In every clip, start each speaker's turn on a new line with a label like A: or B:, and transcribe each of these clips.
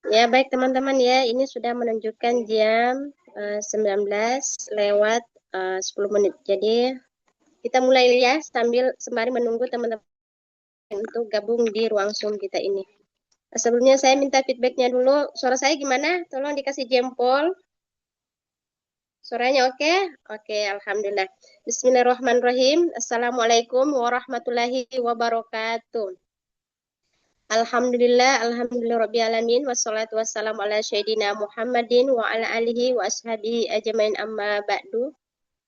A: Ya, baik teman-teman ya, ini sudah menunjukkan jam 19 lewat 10 menit. Jadi kita mulai ya sambil sembari menunggu teman-teman untuk gabung di ruang Zoom kita ini. Sebelumnya saya minta feedbacknya dulu. Suara saya gimana? Tolong dikasih jempol. Suaranya oke? Oke, Alhamdulillah. Bismillahirrahmanirrahim. Assalamualaikum warahmatullahi wabarakatuh. Alhamdulillah Rabbil Alamin, wassalatu wassalamu ala Sayyidina Muhammadin wa ala alihi wa ashabihi ajmain amma ba'du.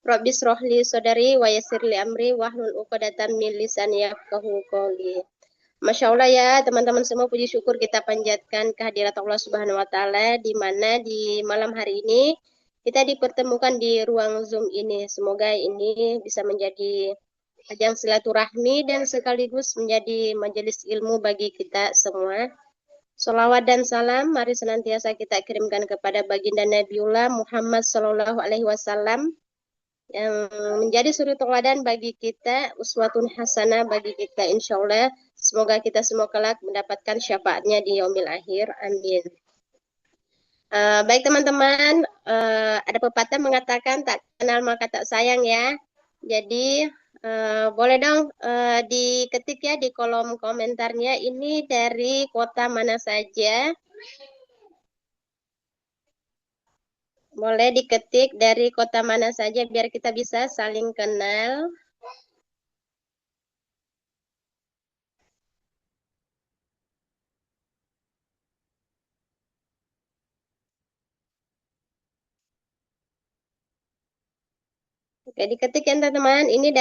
A: Rabbi srohli sodari wa yassirli amri wahlul uqadatan min lisani yafqahu qawli. Masya Allah ya teman-teman semua, puji syukur kita panjatkan kehadirat Allah Subhanahu wa Ta'ala, di mana di malam hari ini kita dipertemukan di ruang Zoom ini. Semoga ini bisa menjadi ajang silaturahmi dan sekaligus menjadi majelis ilmu bagi kita semua. Salawat dan salam mari senantiasa kita kirimkan kepada baginda Nabiullah Muhammad Sallallahu Alaihi Wasallam, yang menjadi suri teladan bagi kita, uswatun hasanah bagi kita, insya Allah. Semoga kita semua kelak mendapatkan syafaatnya di yaumil akhir. Amin. Baik teman-teman, ada pepatah mengatakan tak kenal maka tak sayang ya. Jadi boleh dong diketik ya di kolom komentarnya, ini dari kota mana saja. Boleh diketik dari kota mana saja biar kita bisa saling kenal. Oke, diketik ya teman-teman. Ini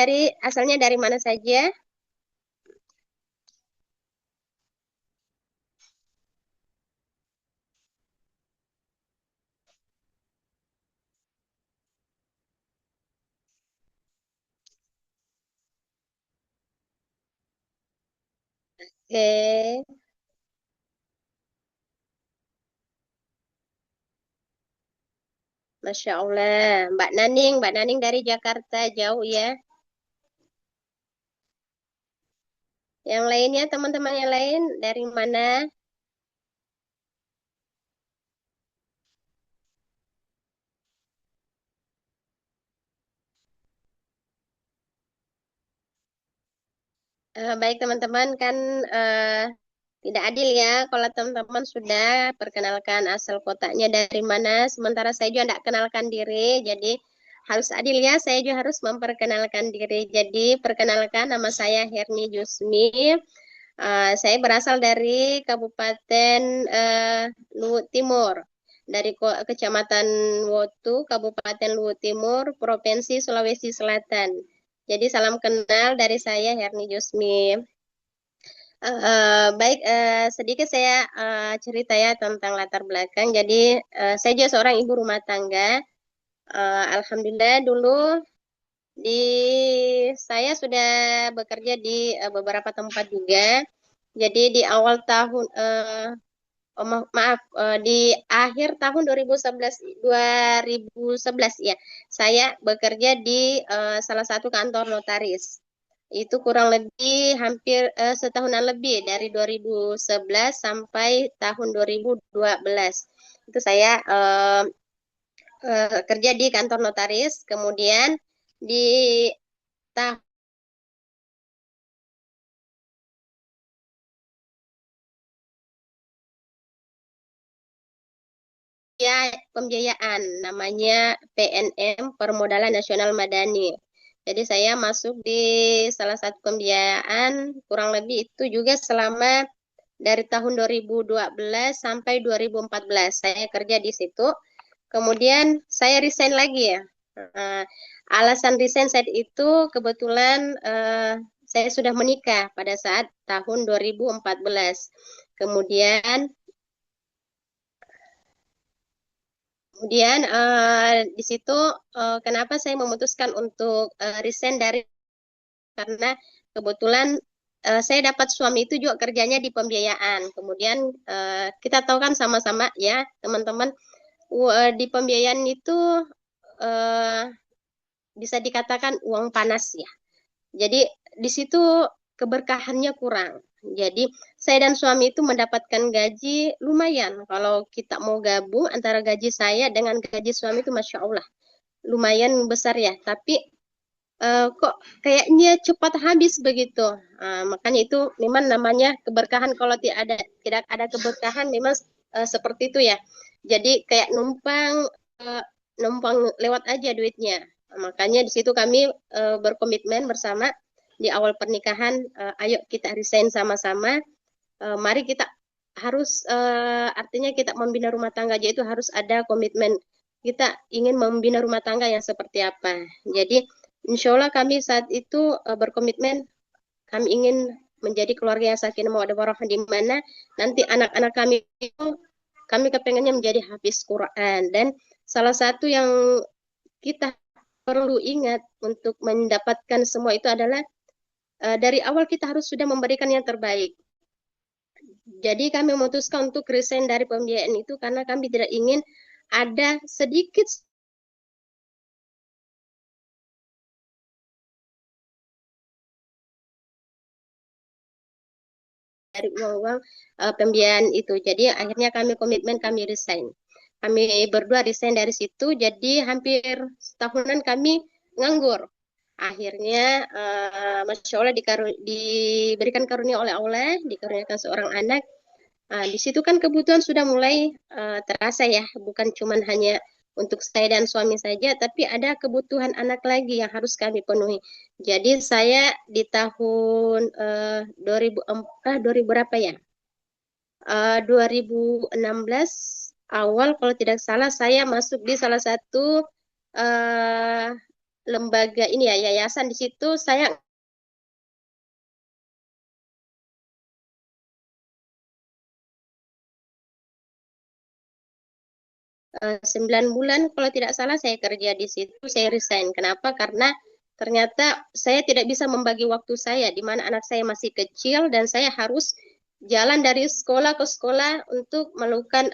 A: asalnya dari mana saja? Oke, Masya Allah. Mbak Naning dari Jakarta, jauh ya. Yang lainnya, teman-teman yang lain, dari mana? Baik teman-teman, kan tidak adil ya kalau teman-teman sudah perkenalkan asal kotanya dari mana, sementara saya juga tidak kenalkan diri. Jadi harus adil ya, saya juga harus memperkenalkan diri. Jadi perkenalkan, nama saya Herni Jusmi. Saya berasal dari Kabupaten Luwu Timur, dari Kecamatan Wotu, Kabupaten Luwu Timur, Provinsi Sulawesi Selatan. Jadi salam kenal dari saya Herni Jusmi. Baik, sedikit saya cerita ya tentang latar belakang. Jadi saya juga seorang ibu rumah tangga. Alhamdulillah dulu di saya sudah bekerja di beberapa tempat juga. Jadi di awal tahun, maaf, di akhir tahun 2011 ya, saya bekerja di salah satu kantor notaris. Itu kurang lebih hampir setahunan lebih, dari 2011 sampai tahun 2012. Itu saya kerja di kantor notaris. Kemudian di tahun pembiayaan, namanya PNM, Permodalan Nasional Madani. Jadi saya masuk di salah satu pembiayaan, kurang lebih itu juga selama dari tahun 2012 sampai 2014 saya kerja di situ. Kemudian saya resign lagi ya. Uh, Alasan resign saat itu kebetulan saya sudah menikah pada saat tahun 2014. Kemudian di situ kenapa saya memutuskan untuk resign dari, karena kebetulan saya dapat suami itu juga kerjanya di pembiayaan. Kemudian kita tahu kan sama-sama ya teman-teman, di pembiayaan itu uh, bisa dikatakan uang panas ya. Jadi di situ keberkahannya kurang. Jadi saya dan suami itu mendapatkan gaji lumayan. Kalau kita mau gabung antara gaji saya dengan gaji suami itu Masya Allah lumayan besar ya. Tapi kok kayaknya cepat habis begitu. Makanya itu memang namanya keberkahan. Kalau tidak ada keberkahan memang seperti itu ya. Jadi kayak eh, numpang lewat aja duitnya. Makanya di situ kami berkomitmen bersama di awal pernikahan, ayo kita resign sama-sama. Mari kita harus artinya kita membina rumah tangga aja itu harus ada komitmen kita ingin membina rumah tangga yang seperti apa. Jadi insya Allah kami saat itu berkomitmen kami ingin menjadi keluarga yang sakinah mawaddah warahmah di mana nanti anak-anak kami itu kami kepengennya menjadi hafiz Quran dan salah satu yang kita perlu ingat untuk mendapatkan semua itu adalah dari awal kita harus sudah memberikan yang terbaik. Jadi kami memutuskan untuk resign dari pembiayaan itu karena kami tidak ingin ada sedikit dari uang-uang pembiayaan itu. Jadi akhirnya kami komitmen kami resign. Kami berdua resign dari situ. Jadi hampir setahunan kami nganggur. Akhirnya Masya Allah diberikan karunia oleh Allah, dikaruniakan seorang anak. Di situ kan kebutuhan sudah mulai terasa ya, bukan cuma hanya untuk saya dan suami saja, tapi ada kebutuhan anak lagi yang harus kami penuhi. Jadi saya di tahun 2000 berapa ya? 2016 awal kalau tidak salah saya masuk di salah satu eh, lembaga ini ya, yayasan di situ saya 9 bulan kalau tidak salah saya kerja di situ, saya resign. Kenapa? Karena ternyata saya tidak bisa membagi waktu saya, di mana anak saya masih kecil dan saya harus jalan dari sekolah ke sekolah untuk melakukan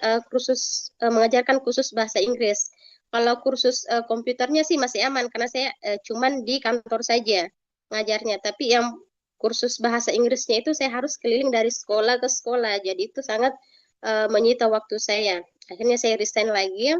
A: mengajarkan kursus bahasa Inggris. Kalau kursus komputernya sih masih aman karena saya cuman di kantor saja ngajarnya. Tapi yang kursus bahasa Inggrisnya itu saya harus keliling dari sekolah ke sekolah. Jadi itu sangat menyita waktu saya. Akhirnya saya resign lagi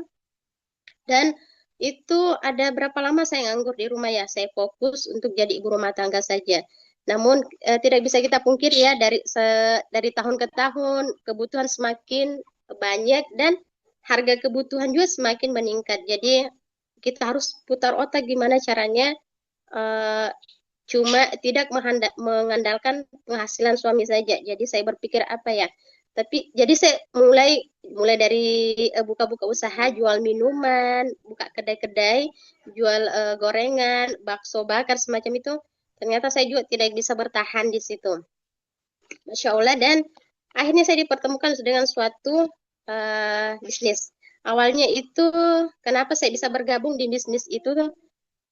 A: dan itu ada berapa lama saya nganggur di rumah ya. Saya fokus untuk jadi ibu rumah tangga saja. Namun tidak bisa kita pungkiri ya dari tahun ke tahun kebutuhan semakin banyak dan harga kebutuhan juga semakin meningkat. Jadi kita harus putar otak gimana caranya eh, cuma tidak mengandalkan penghasilan suami saja. Jadi saya berpikir apa ya? Tapi jadi saya mulai mulai dari buka-buka usaha, jual minuman, buka kedai-kedai, jual gorengan, bakso bakar semacam itu. Ternyata saya juga tidak bisa bertahan di situ. Masya Allah dan akhirnya saya dipertemukan dengan suatu bisnis. Awalnya itu kenapa saya bisa bergabung di bisnis itu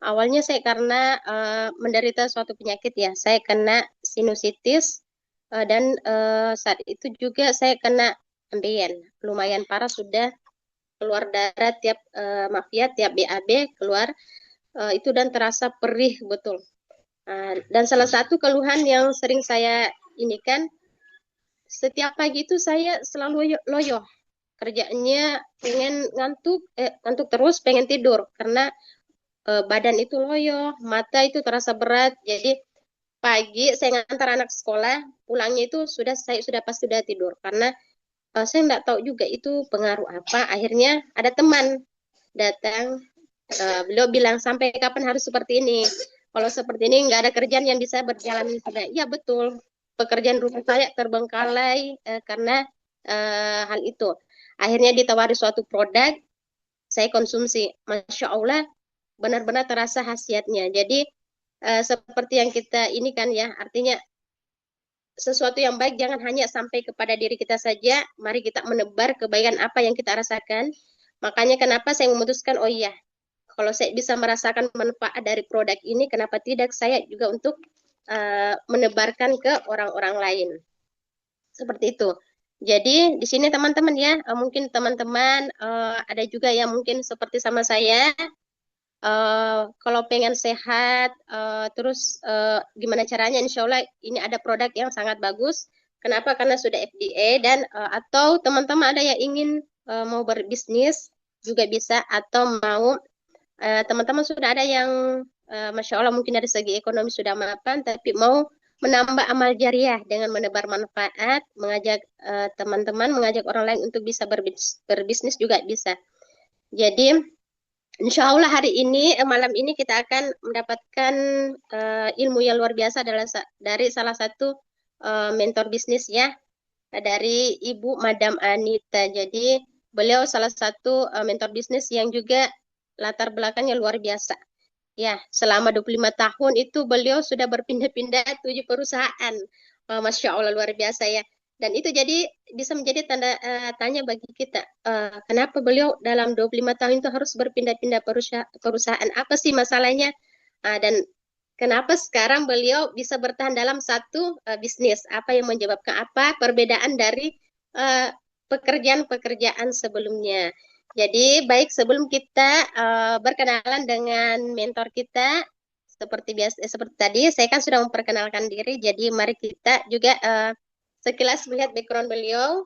A: awalnya saya karena menderita suatu penyakit ya. Saya kena sinusitis dan saat itu juga saya kena ambeien. Lumayan parah sudah keluar darah tiap maaf ya tiap BAB keluar itu dan terasa perih betul. Dan salah satu keluhan yang sering saya ini kan setiap pagi itu saya selalu loyo. Kerjanya pengen ngantuk terus pengen tidur karena badan itu loyo, mata itu terasa berat. Jadi pagi saya ngantar anak sekolah, pulangnya itu saya sudah pasti sudah tidur karena saya nggak tahu juga itu pengaruh apa. Akhirnya ada teman datang, beliau bilang sampai kapan harus seperti ini. Kalau seperti ini nggak ada kerjaan yang bisa berjalan sudah. Iya betul, pekerjaan rumah saya terbengkalai karena hal itu. Akhirnya ditawari suatu produk, saya konsumsi. Masya Allah, benar-benar terasa khasiatnya. Jadi seperti yang kita ini kan ya, artinya sesuatu yang baik jangan hanya sampai kepada diri kita saja, mari kita menebar kebaikan apa yang kita rasakan. Makanya kenapa saya memutuskan, oh iya, kalau saya bisa merasakan manfaat dari produk ini, kenapa tidak saya juga untuk menebarkan ke orang-orang lain. Seperti itu. Jadi di sini teman-teman ya, mungkin teman-teman ada juga yang mungkin seperti sama saya, kalau pengen sehat, terus gimana caranya? Insya Allah ini ada produk yang sangat bagus. Kenapa? Karena sudah FDA dan atau teman-teman ada yang ingin mau berbisnis juga bisa atau mau teman-teman sudah ada yang Masya Allah mungkin dari segi ekonomi sudah mapan tapi mau menambah amal jariah dengan menebar manfaat, mengajak teman-teman, mengajak orang lain untuk bisa berbisnis juga bisa. Jadi Insya Allah hari ini, malam ini kita akan mendapatkan ilmu yang luar biasa dari salah satu mentor bisnis ya, dari Ibu Madam Anita. Jadi beliau salah satu mentor bisnis yang juga latar belakangnya luar biasa. Ya, selama 25 tahun itu beliau sudah berpindah-pindah 7 perusahaan. Masya Allah luar biasa ya. Dan itu jadi bisa menjadi tanda tanya bagi kita. Kenapa beliau dalam 25 tahun itu harus berpindah-pindah perusahaan? Apa sih masalahnya? Dan kenapa sekarang beliau bisa bertahan dalam satu bisnis? Apa yang menyebabkan apa perbedaan dari pekerjaan-pekerjaan sebelumnya? Jadi baik sebelum kita berkenalan dengan mentor kita seperti biasa seperti tadi saya kan sudah memperkenalkan diri. Jadi mari kita juga sekilas melihat background beliau,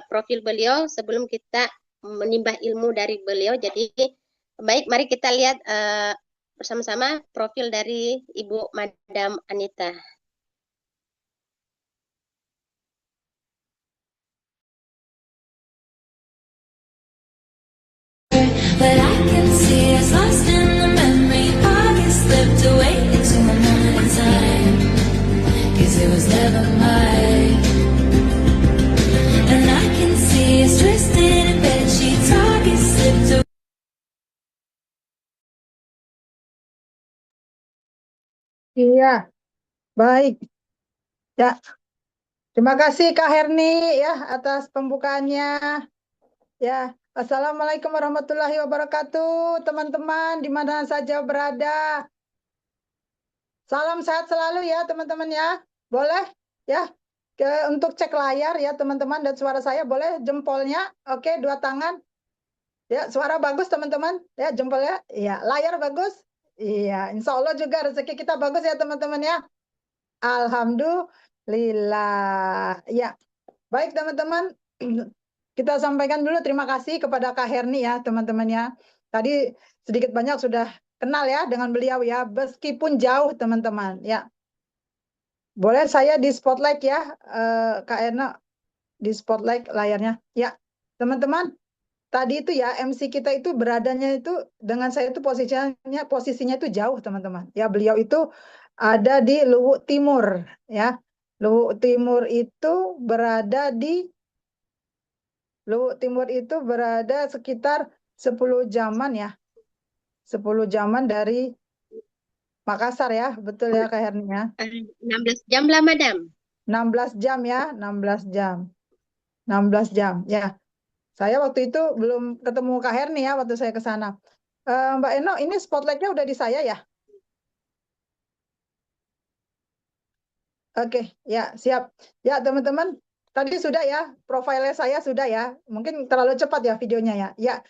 A: profil beliau sebelum kita menimba ilmu dari beliau. Jadi baik mari kita lihat bersama-sama profil dari Ibu Madam Anita.
B: But I can see us lost in the memory. August slipped away into my morning time, 'cause it was never mine. And I can see us twisted in bed sheets. August slipped away.
C: Iya, baik. Ya, terima kasih Kak Herni ya atas pembukaannya. Ya, Assalamualaikum warahmatullahi wabarakatuh, teman-teman di mana saja berada. Salam sehat selalu ya, teman-teman ya. Boleh ya untuk cek layar ya, teman-teman, dan suara saya boleh jempolnya. Oke, 2 tangan. Ya, suara bagus, teman-teman. Ya, jempolnya. Iya, layar bagus. Iya, insya Allah juga rezeki kita bagus ya, teman-teman ya. Alhamdulillah. Ya, baik teman-teman. Kita sampaikan dulu terima kasih kepada Kak Herni ya, teman-teman ya. Tadi sedikit banyak sudah kenal ya dengan beliau ya, meskipun jauh teman-teman ya. Boleh saya di spotlight ya, Kak Erna, di spotlight layarnya. Ya, teman-teman. Tadi itu ya MC kita itu beradanya itu dengan saya itu posisinya itu jauh teman-teman. Ya beliau itu ada di Luwuk Timur ya. Luwuk Timur itu berada di Luwuk Timur itu berada sekitar 10 jaman ya. 10 jaman dari Makassar ya, betul ya Kak Herni ya.
A: 16 jam lah Madam.
C: 16 jam ya, 16 jam. 16 jam ya. Saya waktu itu belum ketemu Kak Herni ya waktu saya ke sana. Mbak Eno, ini spotlightnya udah di saya ya? Oke, ya siap. Ya teman-teman, tadi sudah ya, profilnya saya sudah ya. Mungkin terlalu cepat ya videonya ya. Ya,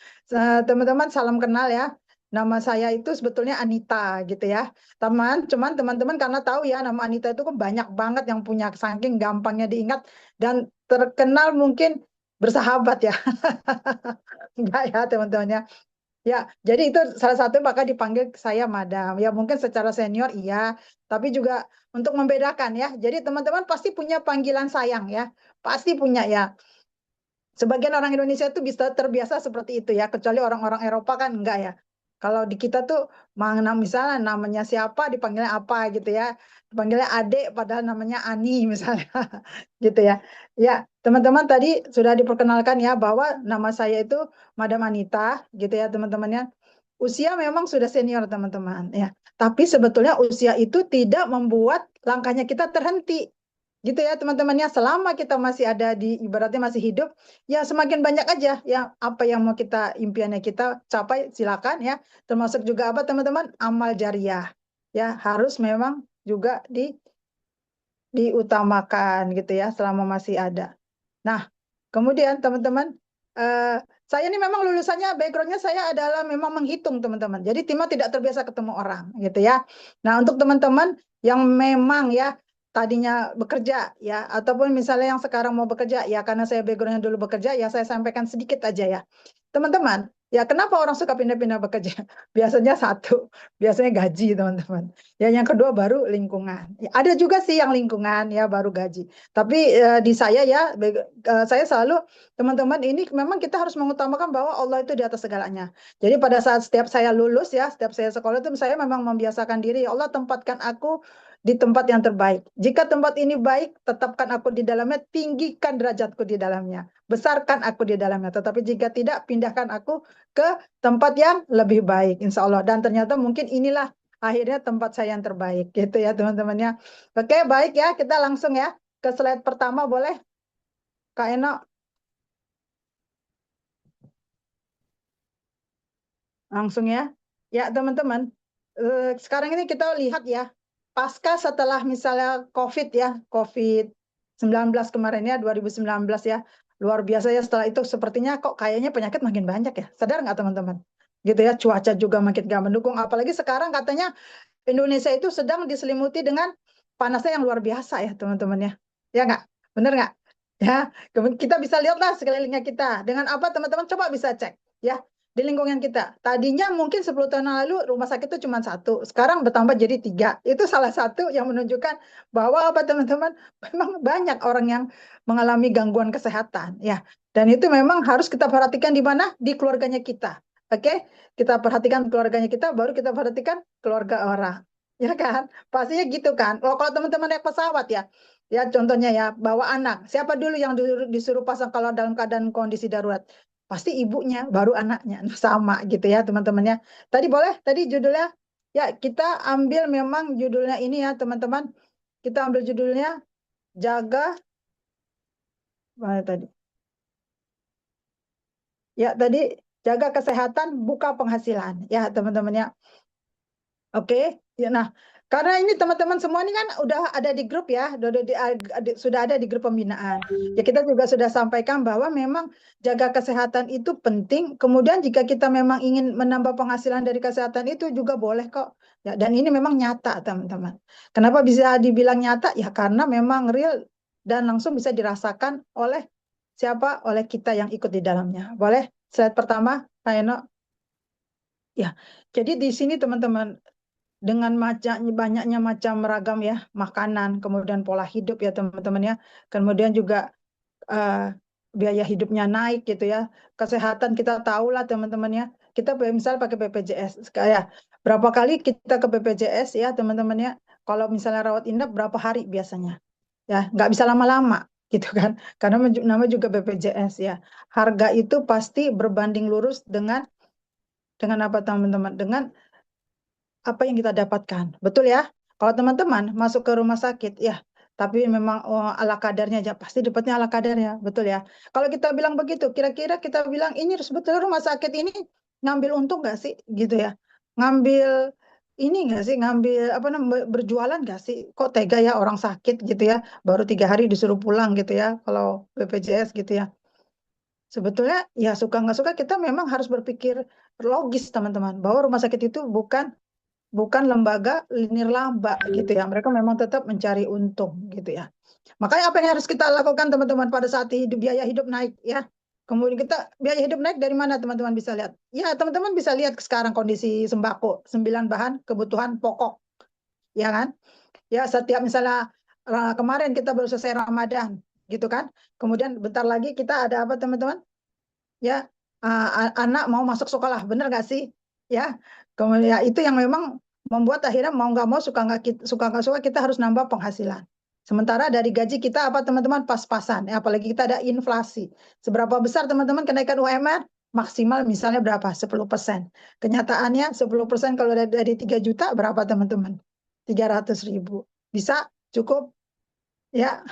C: teman-teman salam kenal ya. Nama saya itu sebetulnya Anita gitu ya. Cuman teman-teman karena tahu ya nama Anita itu kan banyak banget yang punya saking gampangnya diingat dan terkenal mungkin bersahabat ya. Enggak ya teman-teman ya. Ya, jadi itu salah satu maka dipanggil saya Madam. Ya mungkin secara senior iya, tapi juga untuk membedakan ya. Jadi teman-teman pasti punya panggilan sayang ya. Pasti punya ya. Sebagian orang Indonesia itu bisa terbiasa seperti itu ya, kecuali orang-orang Eropa kan enggak ya. Kalau di kita tuh misalnya namanya siapa dipanggilnya apa gitu ya. Dipanggilnya Adek padahal namanya Ani misalnya gitu ya. Ya, teman-teman tadi sudah diperkenalkan ya bahwa nama saya itu Madam Anita gitu ya teman-teman ya. Usia memang sudah senior teman-teman ya. Tapi sebetulnya usia itu tidak membuat langkahnya kita terhenti. Gitu ya teman-temannya, selama kita masih ada di ibaratnya masih hidup, ya semakin banyak aja ya apa yang mau kita impiannya kita capai silakan ya. Termasuk juga apa teman-teman, amal jariah. Ya, harus memang juga diutamakan gitu ya selama masih ada. Nah, kemudian teman-teman, Saya ini memang lulusannya, backgroundnya saya adalah memang menghitung teman-teman. Jadi Timo tidak terbiasa ketemu orang gitu ya. Nah untuk teman-teman yang memang ya tadinya bekerja ya, ataupun misalnya yang sekarang mau bekerja ya, karena saya backgroundnya dulu bekerja ya, saya sampaikan sedikit aja ya. Teman-teman, ya kenapa orang suka pindah-pindah bekerja? Biasanya satu, biasanya gaji teman-teman. Ya yang kedua baru lingkungan. Ya, ada juga sih yang lingkungan ya baru gaji. Tapi di saya ya, saya selalu teman-teman ini memang kita harus mengutamakan bahwa Allah itu di atas segalanya. Jadi pada saat setiap saya lulus ya, setiap saya sekolah itu saya memang membiasakan diri, ya Allah tempatkan aku di tempat yang terbaik. Jika tempat ini baik, tetapkan aku di dalamnya, tinggikan derajatku di dalamnya, besarkan aku di dalamnya. Tetapi jika tidak, pindahkan aku ke tempat yang lebih baik, insya Allah. Dan ternyata mungkin inilah akhirnya tempat saya yang terbaik, gitu ya teman-teman ya. Oke, baik ya, kita langsung ya ke slide pertama, boleh Kak Eno? Langsung ya. Ya, teman-teman. Sekarang ini kita lihat ya, pasca setelah misalnya COVID ya, COVID-19 kemarin ya, 2019 ya, luar biasa ya, setelah itu sepertinya kok kayaknya penyakit makin banyak ya. Sadar nggak teman-teman? Gitu ya, cuaca juga makin nggak mendukung. Apalagi sekarang katanya Indonesia itu sedang diselimuti dengan panasnya yang luar biasa ya teman-teman ya. Ya nggak? Bener nggak? Ya, kita bisa lihatlah sekelilingnya kita. Dengan apa teman-teman coba bisa cek ya di lingkungan kita. Tadinya mungkin 10 tahun yang lalu rumah sakit itu cuma satu, sekarang bertambah jadi 3. Itu salah satu yang menunjukkan bahwa apa teman-teman, memang banyak orang yang mengalami gangguan kesehatan ya. Dan itu memang harus kita perhatikan di mana? Di keluarganya kita. Oke, kita perhatikan keluarganya kita, baru kita perhatikan keluarga orang. Ya kan? Pastinya gitu kan. Kalau teman-teman naik pesawat ya, ya contohnya ya, bawa anak. Siapa dulu yang disuruh pasang kalau dalam keadaan kondisi darurat? Pasti ibunya, baru anaknya. Nah, sama gitu ya teman-temannya. Tadi boleh, tadi judulnya, ya kita ambil memang judulnya ini ya teman-teman. Kita ambil judulnya jaga, mana tadi? Ya tadi jaga kesehatan, buka penghasilan. Ya teman-teman ya. Oke, ya nah karena ini teman-teman semua ini kan udah ada di grup ya, sudah ada di grup pembinaan. Ya kita juga sudah sampaikan bahwa memang jaga kesehatan itu penting. Kemudian jika kita memang ingin menambah penghasilan dari kesehatan itu juga boleh kok. Ya, dan ini memang nyata teman-teman. Kenapa bisa dibilang nyata? Ya karena memang real dan langsung bisa dirasakan oleh siapa? Oleh kita yang ikut di dalamnya. Boleh? Slide pertama, Pak Eno. Ya, jadi di sini teman-teman dengan banyaknya macam ragam ya makanan, kemudian pola hidup ya teman-teman ya, kemudian juga biaya hidupnya naik gitu ya, kesehatan kita tahu lah teman-teman ya, kita misal pakai BPJS kayak berapa kali kita ke BPJS ya teman-teman ya, kalau misalnya rawat inap berapa hari biasanya ya, nggak bisa lama-lama gitu kan, karena nama juga BPJS ya, harga itu pasti berbanding lurus dengan apa teman-teman, dengan apa yang kita dapatkan. Betul ya? Kalau teman-teman masuk ke rumah sakit, ya, tapi memang ala kadarnya aja, pasti dapatnya ala kadarnya. Betul ya? Kalau kita bilang begitu, kira-kira kita bilang ini sebetulnya rumah sakit ini ngambil untung nggak sih? Gitu ya? Ngambil ini nggak sih? Ngambil apa namanya? Berjualan nggak sih? Kok tega ya orang sakit gitu ya? Baru 3 hari disuruh pulang gitu ya? Kalau BPJS gitu ya? Sebetulnya ya suka nggak suka kita memang harus berpikir logis teman-teman, bahwa rumah sakit itu bukan lembaga nirlaba gitu ya. Mereka memang tetap mencari untung gitu ya. Makanya apa yang harus kita lakukan teman-teman pada saat biaya hidup naik ya. Kemudian kita biaya hidup naik dari mana teman-teman bisa lihat? Ya teman-teman bisa lihat sekarang kondisi sembako, 9 bahan kebutuhan pokok, ya kan? Ya setiap misalnya kemarin kita baru selesai Ramadan gitu kan. Kemudian bentar lagi kita ada apa teman-teman? Ya anak mau masuk sekolah, benar nggak sih? Ya, kemudian ya, itu yang memang membuat akhirnya mau nggak mau suka nggak suka kita harus nambah penghasilan. Sementara dari gaji kita apa teman-teman pas-pasan, ya, apalagi kita ada inflasi. Seberapa besar teman-teman kenaikan UMR? Maksimal misalnya berapa? 10%. Kenyataannya 10% kalau dari 3 juta berapa teman-teman? 300.000. Bisa? Cukup? Ya,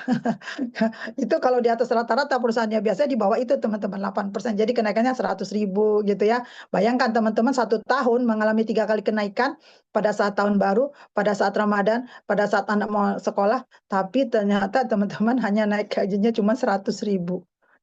C: itu kalau di atas rata-rata perusahaannya biasanya di bawah itu teman-teman 8%. Jadi kenaikannya 100.000 gitu ya. Bayangkan teman-teman 1 tahun mengalami 3 kali kenaikan pada saat tahun baru, pada saat Ramadan, pada saat anak mau sekolah. Tapi ternyata teman-teman hanya naik gajinya cuma 100.000,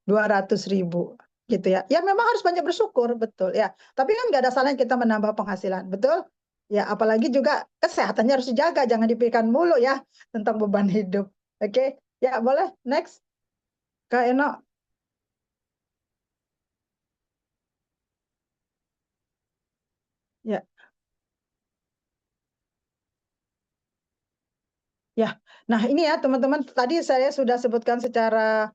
C: 200.000. gitu ya. Ya memang harus banyak bersyukur, betul ya. Tapi kan nggak ada salahnya kita menambah penghasilan, betul? Ya, apalagi juga kesehatannya harus dijaga, jangan dipikirkan mulu ya tentang beban hidup. Oke, ya boleh next Kak Eno. Ya, ya. Nah ini ya teman-teman, tadi saya sudah sebutkan secara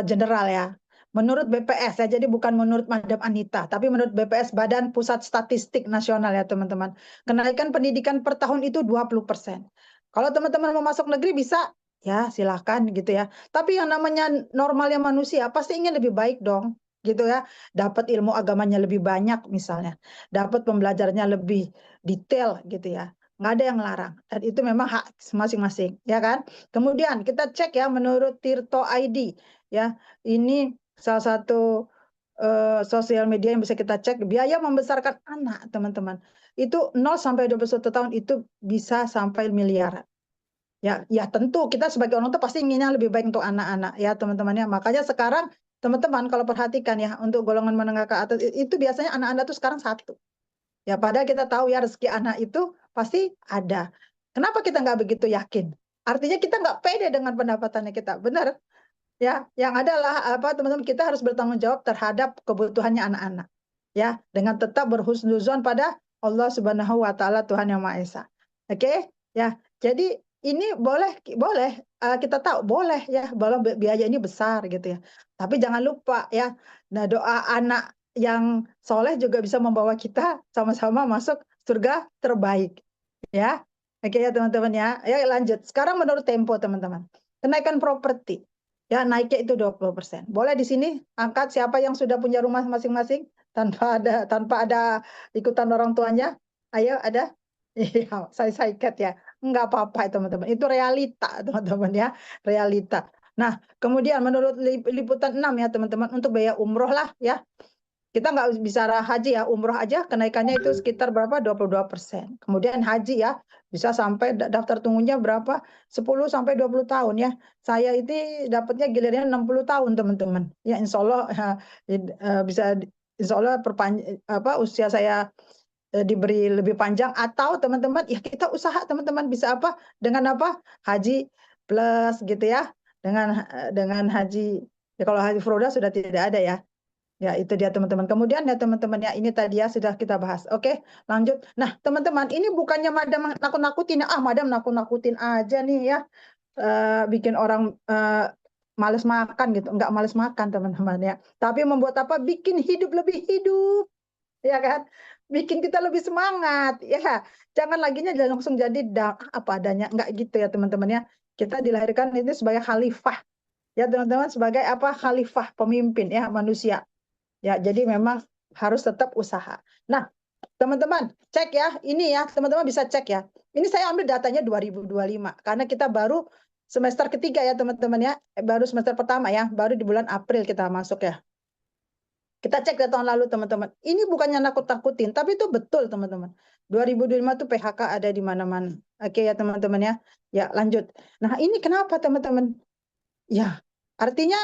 C: general ya. Menurut BPS ya, jadi bukan menurut Madam Anita, tapi menurut BPS Badan Pusat Statistik Nasional ya teman-teman. Kenaikan pendidikan per tahun itu 20%. Kalau teman-teman mau masuk negeri bisa, ya silakan gitu ya. Tapi yang namanya normalnya manusia pasti ingin lebih baik dong, gitu ya. Dapat ilmu agamanya lebih banyak misalnya, dapat pembelajarannya lebih detail gitu ya. Nggak ada yang larang. Dan itu memang hak masing-masing, ya kan? Kemudian kita cek ya menurut Tirto ID ya. Ini salah satu sosial media yang bisa kita cek biaya membesarkan anak, teman-teman. Itu 0 sampai 21 tahun itu bisa sampai miliaran. Ya, ya tentu kita sebagai orang tua pasti inginnya lebih baik untuk anak-anak ya, teman-teman ya. Makanya sekarang teman-teman kalau perhatikan ya untuk golongan menengah ke atas itu biasanya anak-anak tuh sekarang satu. Ya, padahal kita tahu ya rezeki anak itu pasti ada. Kenapa kita nggak begitu yakin? Artinya kita nggak pede dengan pendapatannya kita. Benar? Ya, yang adalah apa teman-teman kita harus bertanggung jawab terhadap kebutuhannya anak-anak. Ya, dengan tetap berhusnuzon pada Allah Subhanahu wa taala Tuhan yang Maha Esa. Oke? Ya. Jadi ini boleh boleh kita tahu boleh ya bahwa biaya ini besar gitu ya. Tapi jangan lupa ya. Nah, doa anak yang soleh juga bisa membawa kita sama-sama masuk surga terbaik. Ya. Oke ya teman-teman ya. Ya lanjut. Sekarang menurut Tempo teman-teman. Kenaikan properti. Ya, naiknya itu 20%. Boleh di sini angkat siapa yang sudah punya rumah masing-masing tanpa ada ikutan orang tuanya. Ayo, ada? Iya, saya ikat ya. Enggak apa-apa teman-teman. Itu realita teman-teman ya, realita. Nah, kemudian menurut liputan 6 ya teman-teman untuk biaya umroh lah ya. Kita nggak bicara haji ya, umroh aja kenaikannya itu sekitar berapa? 22%. Kemudian haji ya, bisa sampai daftar tunggunya berapa? 10 sampai 20 tahun ya. Saya ini dapatnya gilirannya 60 tahun, teman-teman. Ya, insya Allah bisa insya Allah apa usia saya diberi lebih panjang atau teman-teman ya kita usaha teman-teman bisa apa? Dengan apa? Haji plus gitu ya. Dengan haji ya kalau haji furoda sudah tidak ada ya. Ya, itu dia teman-teman. Kemudian ya teman-teman ya ini tadi ya sudah kita bahas. Oke, lanjut. Nah, teman-teman, ini bukannya madam nakut-nakutin ya. Ah, madam nakut-nakutin aja nih ya. Bikin orang males makan gitu. Enggak males makan, teman-teman ya. Tapi membuat apa? Bikin hidup lebih hidup. Ya kan? Bikin kita lebih semangat. Ya, jangan laginya jangan langsung jadi apa adanya. Enggak gitu ya, teman-teman ya. Kita dilahirkan ini sebagai khalifah. Ya, teman-teman, sebagai apa? Khalifah, pemimpin ya, manusia. Ya, jadi memang harus tetap usaha. Nah, teman-teman, cek ya. Ini ya, teman-teman bisa cek ya. Ini saya ambil datanya 2025 karena kita baru semester ketiga ya, teman-teman ya. Baru semester pertama ya, baru di bulan April kita masuk ya. Kita cek dari tahun lalu, teman-teman. Ini bukannya nakut-nakutin, tapi itu betul, teman-teman. 2025 tuh PHK ada di mana-mana. Oke ya, teman-teman ya. Ya, lanjut. Nah, ini kenapa, teman-teman? Ya, artinya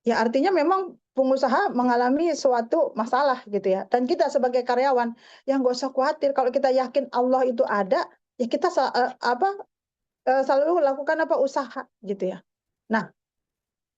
C: artinya memang pengusaha mengalami suatu masalah gitu ya. Dan kita sebagai karyawan yang nggak usah khawatir kalau kita yakin Allah itu ada, ya kita selalu lakukan apa usaha gitu ya. Nah,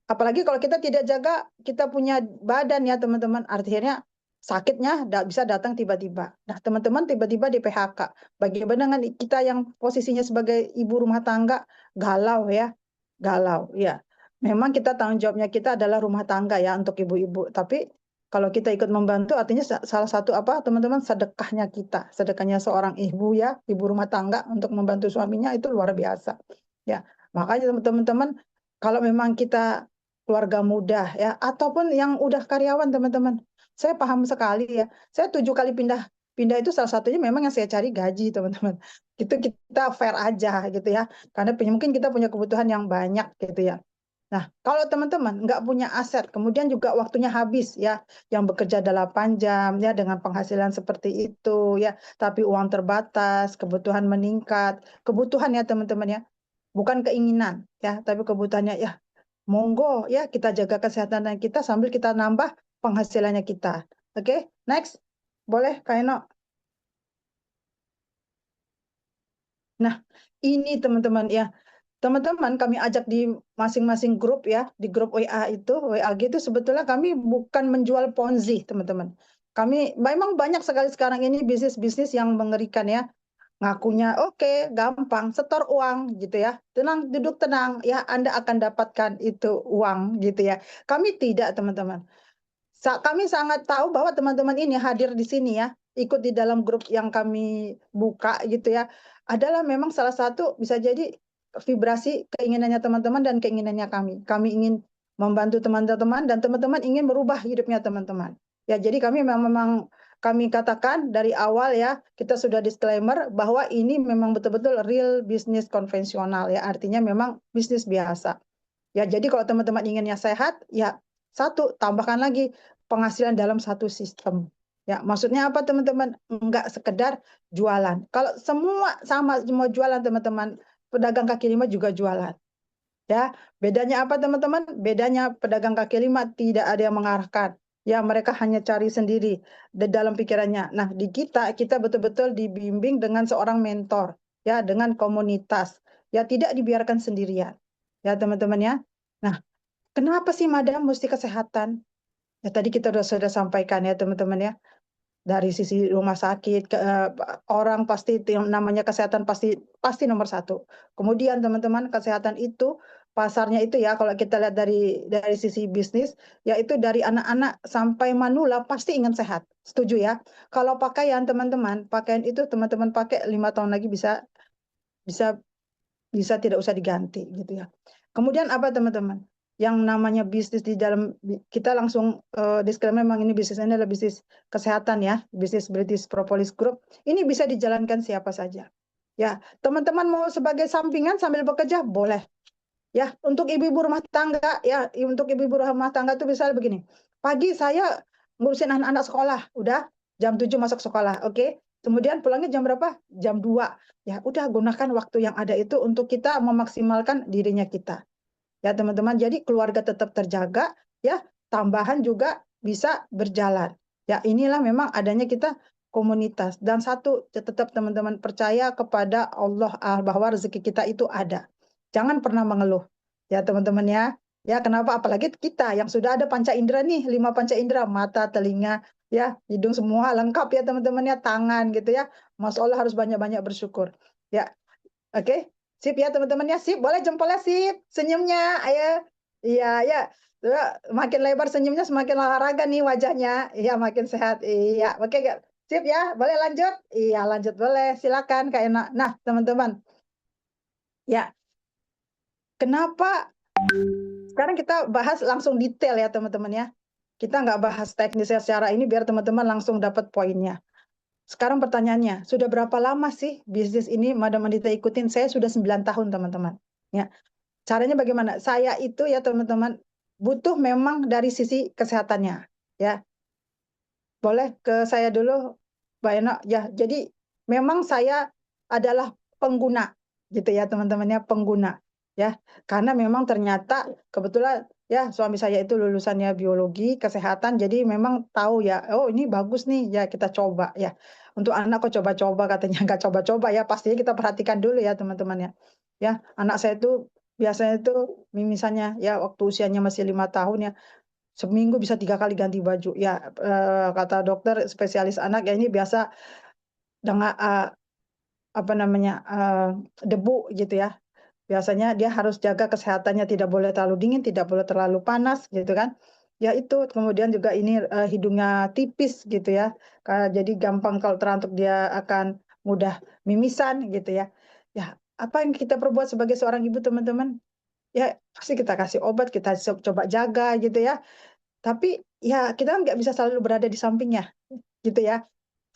C: apalagi kalau kita tidak jaga, kita punya badan ya teman-teman, artinya sakitnya bisa datang tiba-tiba. Nah, teman-teman tiba-tiba di PHK. Bagaimana dengan kita yang posisinya sebagai ibu rumah tangga galau ya, galau ya. Memang kita tanggung jawabnya kita adalah rumah tangga ya untuk ibu-ibu. Tapi kalau kita ikut membantu, artinya salah satu apa teman-teman sedekahnya kita, sedekahnya seorang ibu ya, ibu rumah tangga untuk membantu suaminya itu luar biasa. Ya, makanya teman-teman kalau memang kita keluarga muda ya ataupun yang udah karyawan teman-teman saya paham sekali ya saya 7 kali pindah pindah itu salah satunya memang yang saya cari gaji teman-teman itu kita fair aja gitu ya karena mungkin kita punya kebutuhan yang banyak gitu ya. Nah, kalau teman-teman nggak punya aset, kemudian juga waktunya habis ya, yang bekerja 8 jam ya dengan penghasilan seperti itu ya, tapi uang terbatas, kebutuhan meningkat, kebutuhan ya teman-teman ya, bukan keinginan ya, tapi kebutuhannya ya monggo ya kita jaga kesehatan kita sambil kita nambah penghasilannya kita. Oke, next. Boleh, Kak Eno. Nah, ini teman-teman ya. Teman-teman kami ajak di masing-masing grup ya, di grup WA itu, WAG itu sebetulnya kami bukan menjual ponzi, teman-teman. Kami memang banyak sekali sekarang ini bisnis-bisnis yang mengerikan ya. Ngakunya oke, gampang, setor uang gitu ya. Tenang, duduk tenang ya, Anda akan dapatkan itu uang gitu ya. Kami tidak, teman-teman. Kami sangat tahu bahwa teman-teman ini hadir di sini ya, ikut di dalam grup yang kami buka gitu ya, adalah memang salah satu bisa jadi vibrasi keinginannya teman-teman dan keinginannya kami. Kami ingin membantu teman-teman dan teman-teman ingin merubah hidupnya teman-teman. Ya, jadi kami memang kami katakan dari awal ya, kita sudah disclaimer bahwa ini memang betul-betul real bisnis konvensional ya, artinya memang bisnis biasa. Ya, jadi kalau teman-teman inginnya sehat, ya satu, tambahkan lagi penghasilan dalam satu sistem. Ya, maksudnya apa teman-teman? Enggak sekedar jualan. Kalau semua sama semua jualan teman-teman, pedagang kaki lima juga jualan. Ya, bedanya apa teman-teman? Bedanya pedagang kaki lima tidak ada yang mengarahkan. Ya, mereka hanya cari sendiri di dalam pikirannya. Nah, di kita betul-betul dibimbing dengan seorang mentor, ya, dengan komunitas. Ya, tidak dibiarkan sendirian. Ya, teman-teman ya. Nah, kenapa sih Madam mesti kesehatan? Ya tadi kita sudah sampaikan ya teman-teman ya. Dari sisi rumah sakit, orang pasti yang namanya kesehatan pasti pasti nomor satu. Kemudian teman-teman kesehatan itu pasarnya itu ya kalau kita lihat dari sisi bisnis, yaitu dari anak-anak sampai manula pasti ingin sehat. Setuju ya? Kalau pakaian teman-teman, pakaian itu teman-teman pakai 5 tahun lagi bisa bisa bisa tidak usah diganti gitu ya. Kemudian apa teman-teman? Yang namanya bisnis di dalam kita langsung disclaimer memang ini bisnisnya adalah bisnis kesehatan ya, bisnis British Propolis Group. Ini bisa dijalankan siapa saja. Ya, teman-teman mau sebagai sampingan sambil bekerja boleh. Ya, untuk ibu-ibu rumah tangga ya, untuk ibu-ibu rumah tangga itu misalnya begini. Pagi saya ngurusin anak-anak sekolah, udah jam 7 masuk sekolah, oke. Kemudian pulangnya jam berapa? Jam 2. Ya, udah gunakan waktu yang ada itu untuk kita memaksimalkan dirinya kita. Ya, teman-teman. Jadi keluarga tetap terjaga, ya, tambahan juga bisa berjalan. Ya, inilah memang adanya kita komunitas. Dan satu, tetap teman-teman percaya kepada Allah bahwa rezeki kita itu ada. Jangan pernah mengeluh. Ya, teman-teman ya. Ya, kenapa? Apalagi kita yang sudah ada panca indera nih, 5 panca indera, mata, telinga, ya, hidung semua lengkap ya teman-teman ya, tangan gitu ya. Masya Allah harus banyak-banyak bersyukur. Ya, oke. Sip ya teman-teman ya, sip. Boleh jempolnya sip. Senyumnya, ayo. Iya, ya. Tuh, makin lebar senyumnya semakin olahraga nih wajahnya. Iya, makin sehat. Iya, oke. Sip ya, boleh lanjut? Iya, lanjut boleh. Silakan Kak Ena. Nah, teman-teman. Ya, kenapa sekarang kita bahas langsung detail ya teman-teman ya. Kita nggak bahas teknisnya secara ini biar teman-teman langsung dapat poinnya. Sekarang pertanyaannya, sudah berapa lama sih bisnis ini Madam Andita ikutin? Saya sudah 9 tahun teman-teman. Ya, caranya bagaimana? Saya itu ya teman-teman butuh memang dari sisi kesehatannya. Ya, boleh ke saya dulu, Mbak Ena. Ya, jadi memang saya adalah pengguna gitu ya teman-teman ya, pengguna. Ya, karena memang ternyata kebetulan ya suami saya itu lulusannya biologi kesehatan, jadi memang tahu ya, oh ini bagus nih, ya kita coba ya. Untuk anak kok coba-coba katanya nggak coba-coba ya, pastinya kita perhatikan dulu ya teman-teman ya. Ya, anak saya itu biasanya itu misalnya ya waktu usianya masih 5 tahun ya, seminggu bisa 3 kali ganti baju. Ya, kata dokter spesialis anak ya ini biasa dengan apa namanya debu gitu ya. Biasanya dia harus jaga kesehatannya, tidak boleh terlalu dingin, tidak boleh terlalu panas gitu kan. Ya itu, kemudian juga ini hidungnya tipis gitu ya. Jadi gampang kalau terantuk dia akan mudah mimisan gitu ya. Ya, apa yang kita perbuat sebagai seorang ibu teman-teman? Ya pasti kita kasih obat, kita coba jaga gitu ya. Tapi ya kita kan nggak bisa selalu berada di sampingnya gitu ya.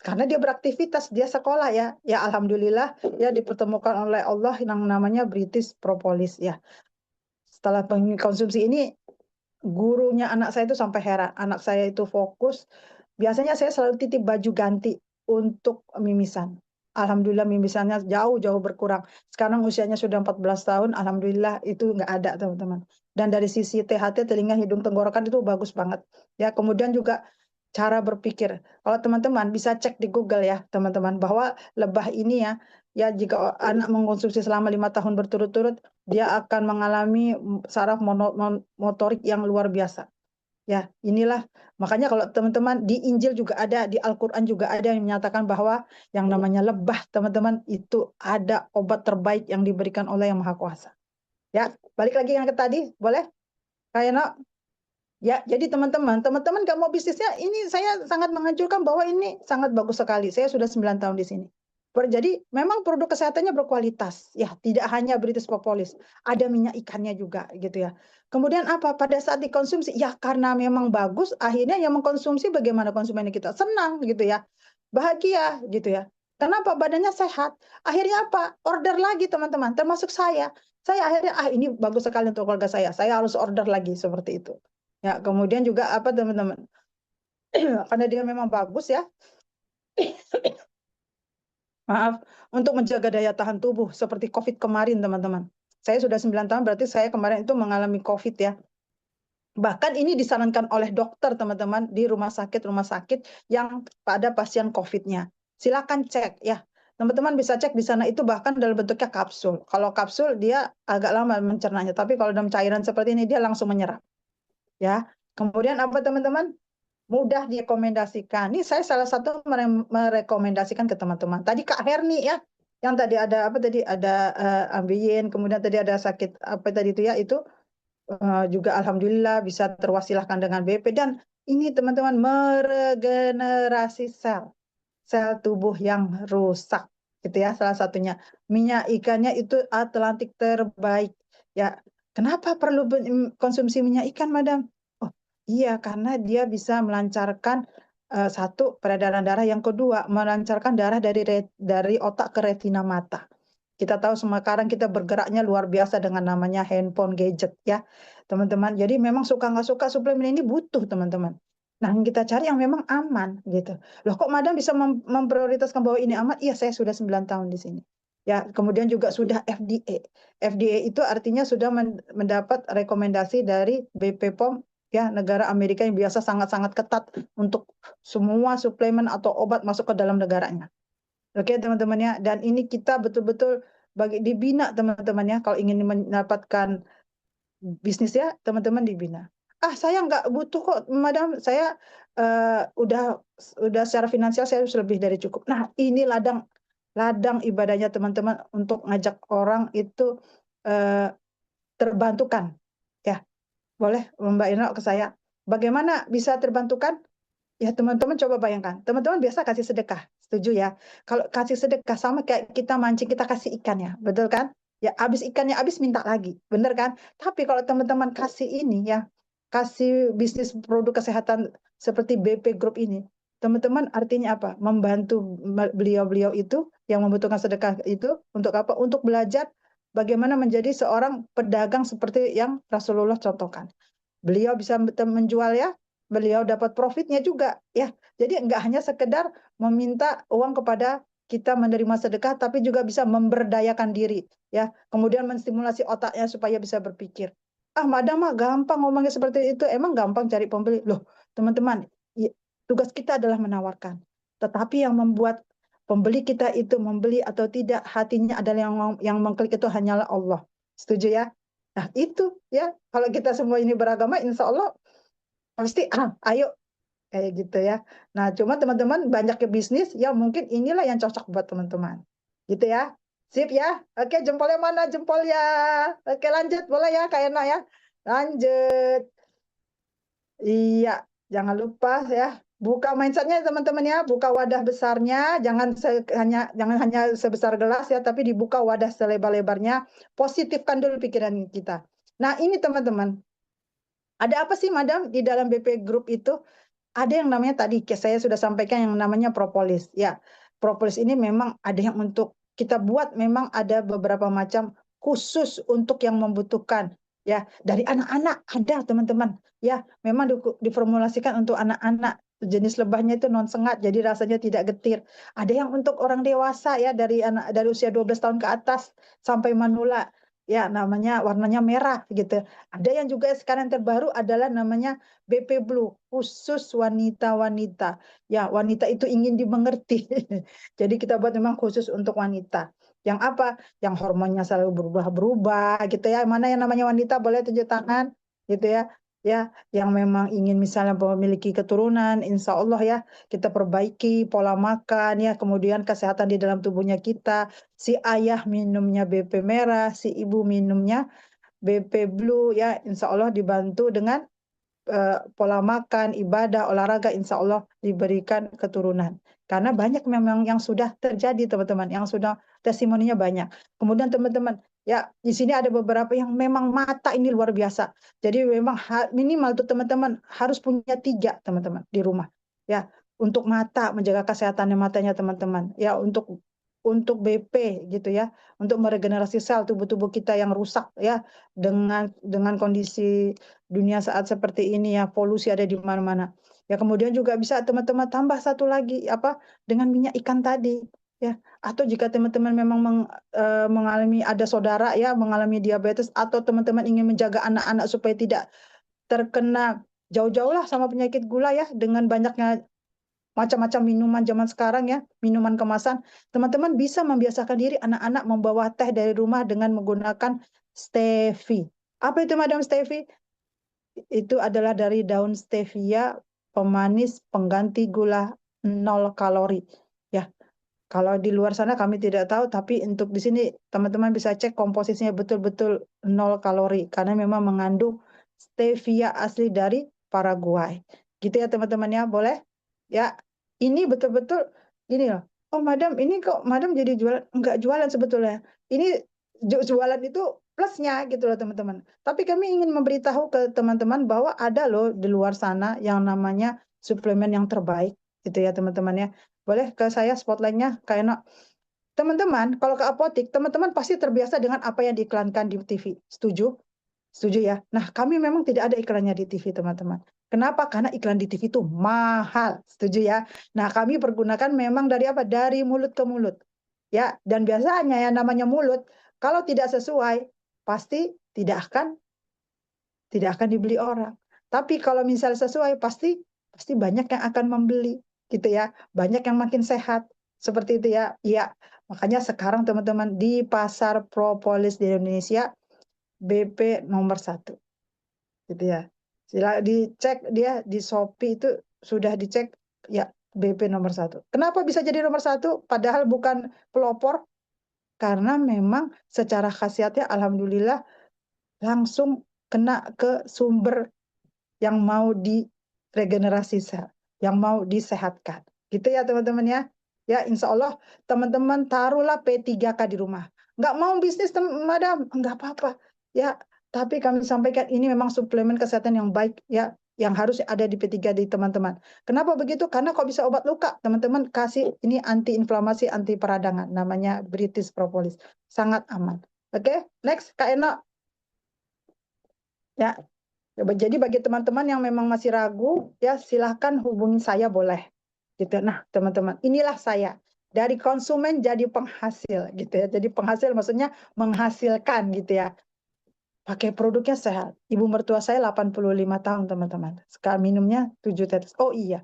C: Karena dia beraktivitas, dia sekolah ya. Ya alhamdulillah ya dipertemukan oleh Allah yang namanya British Propolis ya. Setelah konsumsi ini gurunya anak saya itu sampai heran. Anak saya itu fokus. Biasanya saya selalu titip baju ganti untuk mimisan. Alhamdulillah mimisannya jauh-jauh berkurang. Sekarang usianya sudah 14 tahun, alhamdulillah itu nggak ada teman-teman. dan dari sisi THT telinga, hidung, tenggorokan itu bagus banget. Ya, kemudian juga cara berpikir. Kalau teman-teman bisa cek di Google ya, teman-teman, bahwa lebah ini ya jika anak mengkonsumsi selama 5 tahun berturut-turut, dia akan mengalami saraf motorik yang luar biasa. Ya, inilah makanya kalau teman-teman di Injil juga ada, di Al-Qur'an juga ada yang menyatakan bahwa yang namanya lebah, teman-teman, itu ada obat terbaik yang diberikan oleh Yang Maha Kuasa. Ya, balik lagi yang ke tadi, boleh? Kayaknya ya, jadi teman-teman nggak mau bisnisnya, ini saya sangat menganjurkan bahwa ini sangat bagus sekali. Saya sudah 9 tahun di sini. Jadi memang produk kesehatannya berkualitas, ya tidak hanya British Propolis, ada minyak ikannya juga gitu ya. Kemudian apa? Pada saat dikonsumsi, ya karena memang bagus, akhirnya yang mengkonsumsi bagaimana konsumen kita senang gitu ya, bahagia gitu ya. Kenapa? Badannya sehat. Akhirnya apa? Order lagi teman-teman, termasuk saya. Saya akhirnya ini bagus sekali untuk keluarga saya harus order lagi seperti itu. Ya, kemudian juga apa teman-teman? Karena dia memang bagus ya. Maaf, untuk menjaga daya tahan tubuh seperti COVID kemarin, teman-teman. Saya sudah 9 tahun, berarti saya kemarin itu mengalami COVID ya. Bahkan ini disarankan oleh dokter, teman-teman, di rumah sakit yang pada pasien COVID-nya. Silakan cek ya. Teman-teman bisa cek di sana, itu bahkan dalam bentuknya kapsul. Kalau kapsul dia agak lama mencernanya, tapi kalau dalam cairan seperti ini dia langsung menyerap. Ya. Kemudian apa teman-teman? Mudah direkomendasikan. Ini saya salah satu merekomendasikan ke teman-teman. Tadi Kak Herni ya, yang tadi ada apa tadi ada ambien, kemudian tadi ada sakit apa tadi itu ya, itu juga alhamdulillah bisa terwasilahkan dengan BP, dan ini teman-teman meregenerasi sel tubuh yang rusak gitu ya, salah satunya. Minyak ikannya itu Atlantik terbaik ya. Kenapa perlu konsumsi minyak ikan, Madam? Oh iya, karena dia bisa melancarkan satu, peredaran darah, yang kedua melancarkan darah dari otak ke retina mata. Kita tahu sekarang kita bergeraknya luar biasa dengan namanya handphone, gadget ya teman-teman. Jadi memang suka nggak suka suplemen ini butuh teman-teman. Nah, yang kita cari yang memang aman gitu. Loh kok Madam bisa memprioritaskan bahwa ini aman? Iya, saya sudah 9 tahun di sini. Ya, kemudian juga sudah FDA. FDA itu artinya sudah mendapat rekomendasi dari BP POM ya, negara Amerika yang biasa sangat-sangat ketat untuk semua suplemen atau obat masuk ke dalam negaranya. Oke, teman-teman ya. Dan ini kita betul-betul dibina teman-teman ya, kalau ingin mendapatkan bisnis ya, teman-teman dibina. Saya nggak butuh kok, Madam. Saya udah secara finansial saya lebih dari cukup. Nah, ini ladang ibadahnya teman-teman untuk ngajak orang itu terbantukan. Ya, boleh Mbak Ina ke saya. Bagaimana bisa terbantukan? Ya teman-teman coba bayangkan, teman-teman biasa kasih sedekah, setuju ya? Kalau kasih sedekah sama kayak kita mancing, kita kasih ikan ya, betul kan? Ya habis ikannya habis minta lagi, bener kan? Tapi kalau teman-teman kasih ini ya, kasih bisnis produk kesehatan seperti BP Group ini, teman-teman artinya apa? Membantu beliau-beliau itu yang membutuhkan sedekah itu untuk apa? Untuk belajar bagaimana menjadi seorang pedagang seperti yang Rasulullah contohkan. Beliau bisa menjual ya, beliau dapat profitnya juga ya. Jadi nggak hanya sekedar meminta uang kepada kita menerima sedekah, tapi juga bisa memberdayakan diri ya. Kemudian menstimulasi otaknya supaya bisa berpikir. Madam mah gampang ngomongnya seperti itu, emang gampang cari pembeli. Loh, teman-teman, tugas kita adalah menawarkan. Tetapi yang membuat pembeli kita itu membeli atau tidak, hatinya adalah yang mengklik itu hanyalah Allah. Setuju ya? Nah, itu ya, kalau kita semua ini beragama, insya Allah pasti ayo kayak gitu ya. Nah, cuma teman-teman banyak ke bisnis, ya mungkin inilah yang cocok buat teman-teman. Gitu ya. Sip ya. Oke, jempolnya mana jempolnya? Oke, lanjut boleh ya Kak Ena ya. Lanjut. Iya, jangan lupa ya. Buka mindsetnya teman-teman ya, buka wadah besarnya, jangan hanya sebesar gelas ya, tapi dibuka wadah selebar-lebarnya. Positifkan dulu pikiran kita. Nah, ini teman-teman. Ada apa sih, Madam, di dalam BP Group itu? Ada yang namanya tadi saya sudah sampaikan yang namanya propolis. Ya, propolis ini memang ada yang untuk kita buat, memang ada beberapa macam khusus untuk yang membutuhkan. Ya, dari anak-anak ada teman-teman. Ya, memang diformulasikan untuk anak-anak. Jenis lebahnya itu non sengat, jadi rasanya tidak getir. Ada yang untuk orang dewasa ya, dari usia 12 tahun ke atas sampai manula. ya namanya warnanya merah gitu. Ada yang juga sekarang terbaru adalah namanya BP Blue, khusus wanita-wanita. Ya, wanita itu ingin dimengerti. Jadi kita buat memang khusus untuk wanita. Yang apa? Yang hormonnya selalu berubah-berubah gitu ya. Mana yang namanya wanita boleh tunjuk tangan gitu ya. Ya, yang memang ingin misalnya memiliki keturunan, insya Allah ya kita perbaiki pola makan ya, kemudian kesehatan di dalam tubuhnya kita. Si ayah minumnya BP merah, si ibu minumnya BP Blue ya, insya Allah dibantu dengan pola makan, ibadah, olahraga, insya Allah diberikan keturunan. Karena banyak memang yang sudah terjadi teman-teman, yang sudah testimoninya banyak. Kemudian teman-teman, ya di sini ada beberapa yang memang mata ini luar biasa. Jadi memang minimal tuh teman-teman harus punya 3 teman-teman di rumah. Ya, untuk mata, menjaga kesehatannya matanya teman-teman. Ya, untuk BP gitu ya, untuk meregenerasi sel tubuh-tubuh kita yang rusak ya dengan kondisi dunia saat seperti ini ya, polusi ada di mana-mana. Ya kemudian juga bisa teman-teman tambah satu lagi apa dengan minyak ikan tadi ya. Atau jika teman-teman memang mengalami ada saudara ya mengalami diabetes atau teman-teman ingin menjaga anak-anak supaya tidak terkena jauh-jauh lah sama penyakit gula ya dengan banyaknya macam-macam minuman zaman sekarang ya, minuman kemasan. Teman-teman bisa membiasakan diri anak-anak membawa teh dari rumah dengan menggunakan stevia. Apa itu Madam Stevie? Itu adalah dari daun stevia, pemanis pengganti gula 0 kalori. Ya, kalau di luar sana kami tidak tahu, tapi untuk di sini teman-teman bisa cek komposisinya betul-betul 0 kalori karena memang mengandung stevia asli dari Paraguay. Gitu ya teman-teman ya, boleh? Ya, ini betul-betul gini loh. Oh, Madam, ini kok Madam jadi jualan? Enggak jualan sebetulnya. Ini jualan itu plusnya gitu loh teman-teman. Tapi kami ingin memberitahu ke teman-teman bahwa ada loh di luar sana yang namanya suplemen yang terbaik gitu ya teman-teman ya. Boleh ke saya spotlightnya karena teman-teman kalau ke apotik teman-teman pasti terbiasa dengan apa yang diiklankan di TV. Setuju? Setuju ya. Nah, kami memang tidak ada iklannya di TV teman-teman. Kenapa? Karena iklan di TV itu mahal. Setuju ya. Nah, kami pergunakan memang dari apa? Dari mulut ke mulut. Ya, dan biasanya yang namanya mulut kalau tidak sesuai pasti tidak akan dibeli orang. Tapi kalau misal sesuai pasti banyak yang akan membeli gitu ya. Banyak yang makin sehat. Seperti itu ya. Iya. Makanya sekarang teman-teman di pasar propolis di Indonesia BP nomor 1 gitu ya. Sila dicek dia di Shopee itu sudah dicek ya BP nomor 1. Kenapa bisa jadi nomor 1? Padahal bukan pelopor karena memang secara khasiatnya alhamdulillah langsung kena ke sumber yang mau diregenerasi sel, yang mau disehatkan. Gitu ya teman-teman ya. Ya insya Allah teman-teman taruhlah P3K di rumah. Nggak mau bisnis Madam, nggak apa-apa. Ya, tapi kami sampaikan ini memang suplemen kesehatan yang baik ya, yang harus ada di P3 di teman-teman. Kenapa begitu? Karena kok bisa obat luka. Teman-teman kasih ini anti inflamasi, anti peradangan. Namanya British Propolis. Sangat aman. Oke, next Kak Eno. Ya, jadi bagi teman-teman yang memang masih ragu, ya silahkan hubungi saya boleh. Gitu. Nah, teman-teman, inilah saya. Dari konsumen jadi penghasil gitu ya. Jadi penghasil maksudnya menghasilkan gitu ya. Pakai produknya sehat. Ibu mertua saya 85 tahun, teman-teman. Sekarang minumnya 7 tetes. Oh iya.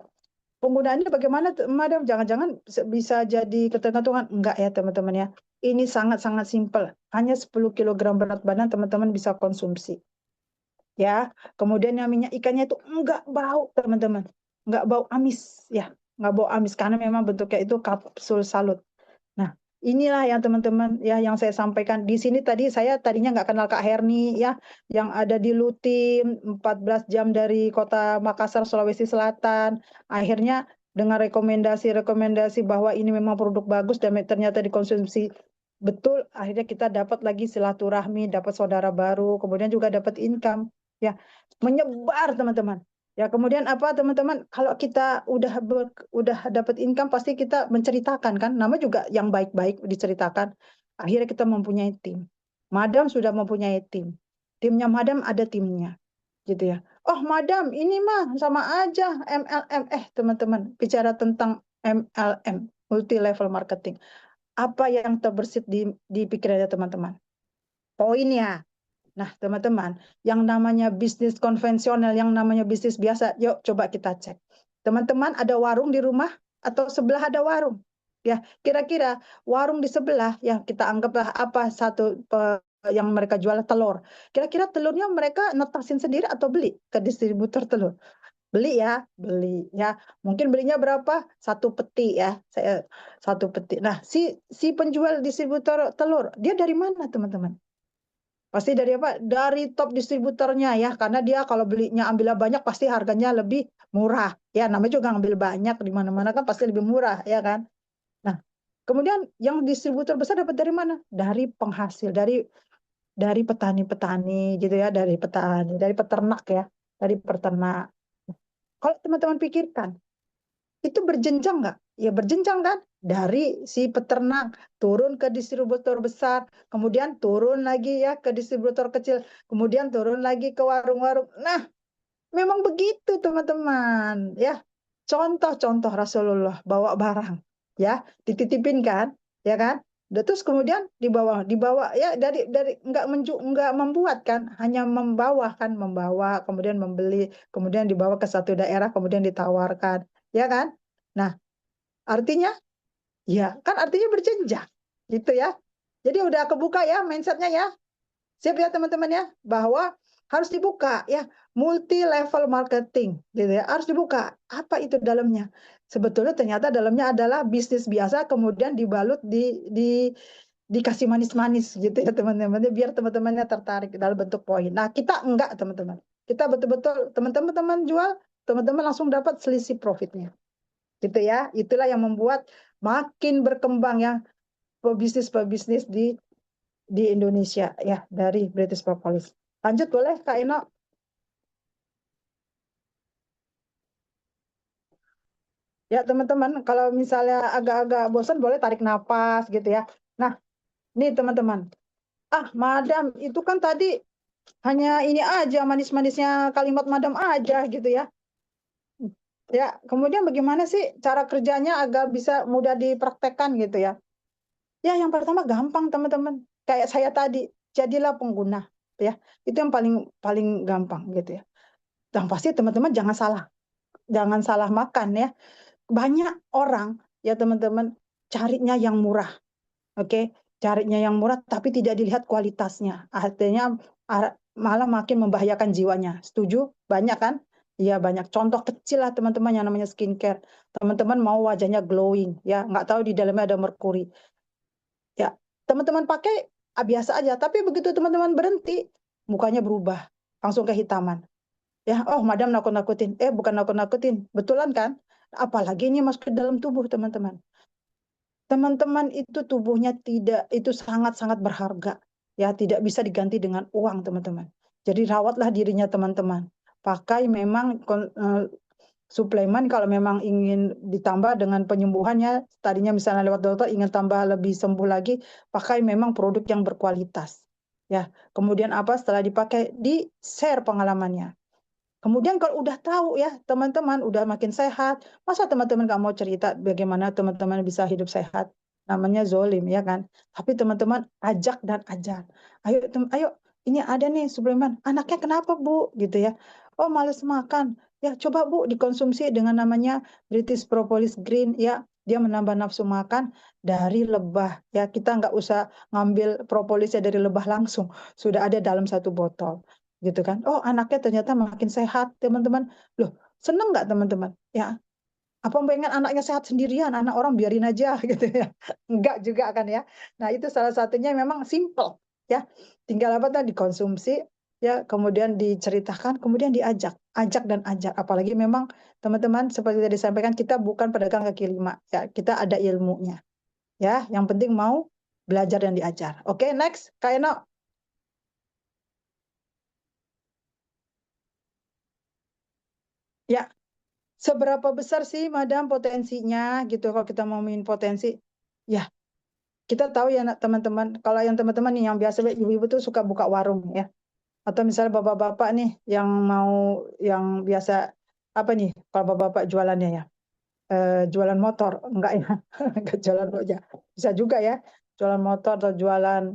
C: Penggunaannya bagaimana, Madam? Jangan-jangan bisa jadi ketergantungan. Enggak ya, teman-teman ya. Ini sangat-sangat simpel. Hanya 10 kilogram berat badan teman-teman bisa konsumsi. Ya, kemudian yang minyak ikannya itu enggak bau teman-teman, enggak bau amis ya, enggak bau amis karena memang bentuknya itu kapsul salut. Nah, inilah yang teman-teman ya yang saya sampaikan di sini tadi. Saya tadinya nggak kenal Kak Herni ya, yang ada di Lutim 14 jam dari kota Makassar, Sulawesi Selatan. Akhirnya dengan rekomendasi-rekomendasi bahwa ini memang produk bagus dan ternyata dikonsumsi betul, akhirnya kita dapat lagi silaturahmi, dapat saudara baru, kemudian juga dapat income ya, menyebar teman-teman. Ya, kemudian apa teman-teman? Kalau kita udah dapat income pasti kita menceritakan kan, nama juga yang baik-baik diceritakan. Akhirnya kita mempunyai tim. Madam sudah mempunyai tim. Timnya Madam ada timnya, gitu ya. Oh, Madam, ini mah sama aja MLM. Teman-teman, bicara tentang MLM, multi level marketing. Apa yang terbersit di pikirannya teman-teman? poin ya. Nah, teman-teman, yang namanya bisnis konvensional, yang namanya bisnis biasa, yuk coba kita cek. Teman-teman ada warung di rumah atau sebelah ada warung? Ya, kira-kira warung di sebelah, ya kita anggaplah apa yang mereka jual telur. Kira-kira telurnya mereka netasin sendiri atau beli ke distributor telur? Beli ya, beli ya. Mungkin belinya berapa? Satu peti ya, saya satu peti. Nah, si penjual distributor telur, dia dari mana, teman-teman? Pasti dari apa? Dari top distributornya ya, karena dia kalau belinya ambilnya banyak pasti harganya lebih murah. Ya, namanya juga ngambil banyak di mana-mana kan pasti lebih murah, ya kan? Nah, kemudian yang distributor besar dapat dari mana? Dari penghasil, dari petani-petani gitu ya, dari petani, dari peternak ya, dari peternak. Kalau teman-teman pikirkan, itu berjenjang nggak? Ya berjenjang kan? Dari si peternak turun ke distributor besar, kemudian turun lagi ya ke distributor kecil, kemudian turun lagi ke warung-warung. Nah, memang begitu teman-teman ya. Contoh-contoh Rasulullah bawa barang ya, dititipin kan, ya kan? Terus kemudian dibawa ya dari nggak membuat kan, hanya membawa kan, membawa kemudian membeli, kemudian dibawa ke satu daerah, kemudian ditawarkan, ya kan? Nah, artinya ya kan artinya berjenjang gitu ya. Jadi udah kebuka ya mindsetnya ya. Siap ya teman-teman ya, bahwa harus dibuka ya, multi level marketing gitu ya, harus dibuka. Apa itu dalamnya? Sebetulnya ternyata dalamnya adalah bisnis biasa kemudian dibalut dikasih manis-manis gitu ya teman-teman, biar teman-temannya tertarik dalam bentuk poin. Nah, kita enggak teman-teman. Kita betul-betul teman-teman jual, teman-teman langsung dapat selisih profitnya. Gitu ya. Itulah yang membuat makin berkembang ya pebisnis-pebisnis di Indonesia ya dari British Propolis. Lanjut boleh Kak Eno? Ya teman-teman, kalau misalnya agak-agak bosan boleh tarik napas gitu ya. Nah, nih teman-teman. Ah, madam, itu kan tadi hanya ini aja manis-manisnya kalimat madam aja gitu ya. Ya, kemudian bagaimana sih cara kerjanya agar bisa mudah dipraktekkan gitu ya? Ya, yang pertama gampang teman-teman. Kayak saya tadi, jadilah pengguna ya. Itu yang paling paling gampang gitu ya. Dan pasti teman-teman jangan salah makan ya. Banyak orang ya teman-teman carinya yang murah, oke? Carinya yang murah tapi tidak dilihat kualitasnya. Artinya malah makin membahayakan jiwanya. Setuju? Banyak kan? Iya banyak. Contoh kecil lah teman-teman yang namanya skincare. Teman-teman mau wajahnya glowing ya, nggak tahu di dalamnya ada merkuri. Ya, teman-teman pakai biasa aja, tapi begitu teman-teman berhenti, mukanya berubah, langsung kehitaman. Ya, oh madam nakut-nakutin. Bukan nakut-nakutin, betulan kan? Apalagi ini masuk ke dalam tubuh teman-teman. Teman-teman itu tubuhnya tidak, itu sangat-sangat berharga. Ya, tidak bisa diganti dengan uang teman-teman. Jadi rawatlah dirinya teman-teman. Pakai memang suplemen kalau memang ingin ditambah dengan penyembuhannya, tadinya misalnya lewat dokter ingin tambah lebih sembuh lagi, pakai memang produk yang berkualitas. Ya, kemudian apa setelah dipakai di share pengalamannya. Kemudian kalau udah tahu ya teman-teman udah makin sehat, masa teman-teman nggak mau cerita bagaimana teman-teman bisa hidup sehat? Namanya zolim ya kan. Tapi teman-teman ajak dan ajar. Ayo ini ada nih suplemen. Anaknya kenapa Bu? Gitu ya. Oh males makan. Ya coba Bu dikonsumsi dengan namanya British Propolis Green ya. Dia menambah nafsu makan dari lebah ya. Kita nggak usah ngambil propolisnya dari lebah langsung. Sudah ada dalam satu botol gitu kan. Oh, anaknya ternyata makin sehat, teman-teman. Loh, seneng nggak teman-teman? Ya, apa pengen anaknya sehat sendirian, anak orang biarin aja gitu ya. Enggak juga kan ya. Nah, itu salah satunya memang simple ya. Tinggal apa tadi dikonsumsi ya, kemudian diceritakan, kemudian diajak, ajak dan ajak. Apalagi memang teman-teman seperti tadi disampaikan kita bukan pedagang kaki lima ya, kita ada ilmunya. Ya, yang penting mau belajar dan diajar. Oke, next, Kak Eno. Ya, seberapa besar sih, Madam, potensinya gitu kalau kita mau main potensi? Ya, kita tahu ya teman-teman, kalau yang teman-teman nih yang biasa ibu-ibu tuh suka buka warung ya. Atau misalnya bapak-bapak nih yang mau yang biasa apa nih kalau bapak-bapak jualannya ya? Jualan motor, enggak ya? Enggak jualan aja. Bisa juga ya, jualan motor atau jualan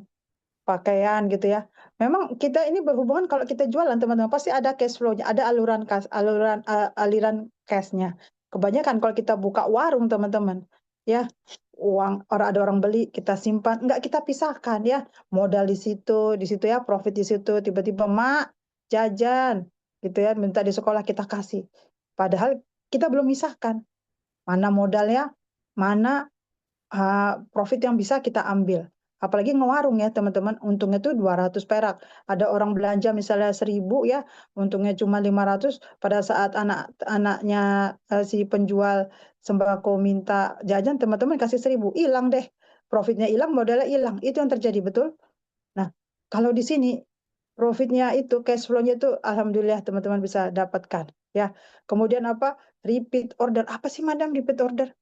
C: pakaian gitu ya. Memang kita ini berhubungan kalau kita jualan teman-teman pasti ada cash flow-nya, ada aliran cash-nya. Kebanyakan kalau kita buka warung teman-teman, ya ada orang beli kita simpan, enggak kita pisahkan ya. Modal di situ ya, profit di situ. Tiba-tiba mak jajan gitu ya, minta di sekolah kita kasih. Padahal kita belum misahkan mana modalnya, mana profit yang bisa kita ambil. Apalagi ngewarung ya teman-teman, untungnya tuh 200 perak. Ada orang belanja misalnya 1.000 ya, untungnya cuma 500. Pada saat anak-anaknya si penjual sembako minta jajan, teman-teman kasih 1.000, hilang deh. Profitnya hilang, modalnya hilang. Itu yang terjadi, betul? Nah, kalau di sini profitnya itu, cash flow-nya itu alhamdulillah teman-teman bisa dapatkan. Ya, kemudian apa? Repeat order. Apa sih madam repeat order?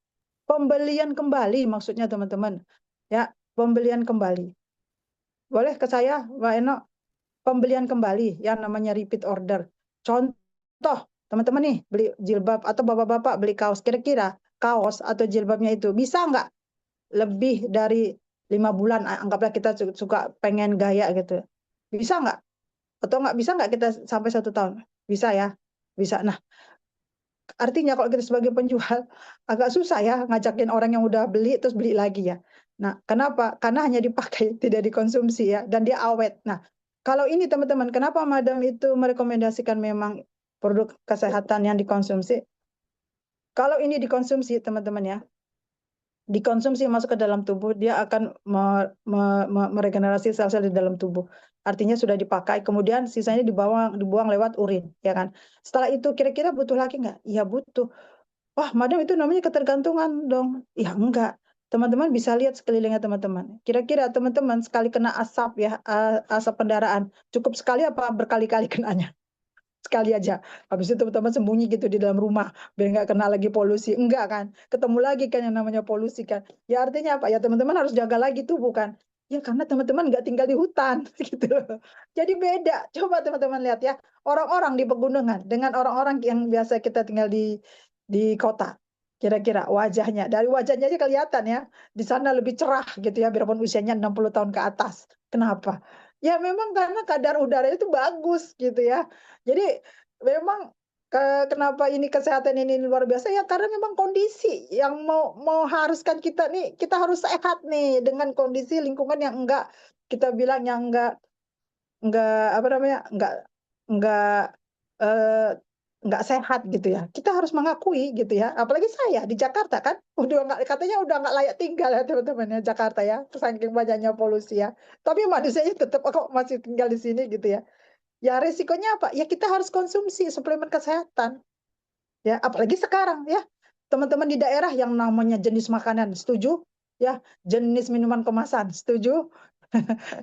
C: Pembelian kembali maksudnya teman-teman. Ya, pembelian kembali. Boleh ke saya, Mbak Eno? Pembelian kembali yang namanya repeat order. Contoh, teman-teman nih beli jilbab atau bapak-bapak beli kaos. Kira-kira kaos atau jilbabnya itu bisa nggak lebih dari 5 bulan? Anggaplah kita suka pengen gaya gitu. Bisa nggak? Atau nggak bisa nggak kita sampai 1 tahun? Bisa ya? Bisa. Nah, artinya kalau kita sebagai penjual agak susah ya ngajakin orang yang udah beli terus beli lagi ya. Nah, kenapa? Karena hanya dipakai, tidak dikonsumsi ya, dan dia awet. Nah, kalau ini teman-teman, kenapa Madam itu merekomendasikan memang produk kesehatan yang dikonsumsi? Kalau ini dikonsumsi teman-teman ya, dikonsumsi masuk ke dalam tubuh, dia akan meregenerasi sel-sel di dalam tubuh. Artinya sudah dipakai, kemudian sisanya dibuang lewat urin, ya kan? Setelah itu kira-kira butuh lagi nggak? Iya butuh. Wah, madam itu namanya ketergantungan dong. Ya enggak. Teman-teman bisa lihat sekelilingnya teman-teman. Kira-kira teman-teman sekali kena asap ya, asap kendaraan, cukup sekali apa berkali-kali kenanya? Sekali aja. Habis itu teman-teman sembunyi gitu di dalam rumah biar nggak kena lagi polusi. Enggak kan? Ketemu lagi kan yang namanya polusi kan. Ya artinya apa? Ya teman-teman harus jaga lagi tuh bukan? Ya karena teman-teman nggak tinggal di hutan gitu. Jadi beda. Coba teman-teman lihat ya. Orang-orang di pegunungan dengan orang-orang yang biasa kita tinggal di kota. Kira-kira wajahnya. Dari wajahnya aja kelihatan ya. Di sana lebih cerah gitu ya biarpun usianya 60 tahun ke atas. Kenapa? Ya memang karena kadar udaranya itu bagus gitu ya. Jadi memang kenapa ini kesehatan ini luar biasa ya karena memang kondisi yang mau haruskan kita nih, kita harus sehat nih dengan kondisi lingkungan yang enggak kita bilang yang enggak apa namanya, enggak eh, enggak sehat gitu ya. Kita harus mengakui gitu ya. Apalagi saya di Jakarta kan udah enggak katanya udah enggak layak tinggal ya teman-teman ya Jakarta ya. Saking banyaknya polusi ya. Tapi manusianya tetap kok masih tinggal di sini gitu ya. Ya resikonya apa? Ya kita harus konsumsi suplemen kesehatan. Ya, apalagi sekarang ya. Teman-teman di daerah yang namanya jenis makanan, setuju? Ya, jenis minuman kemasan, setuju?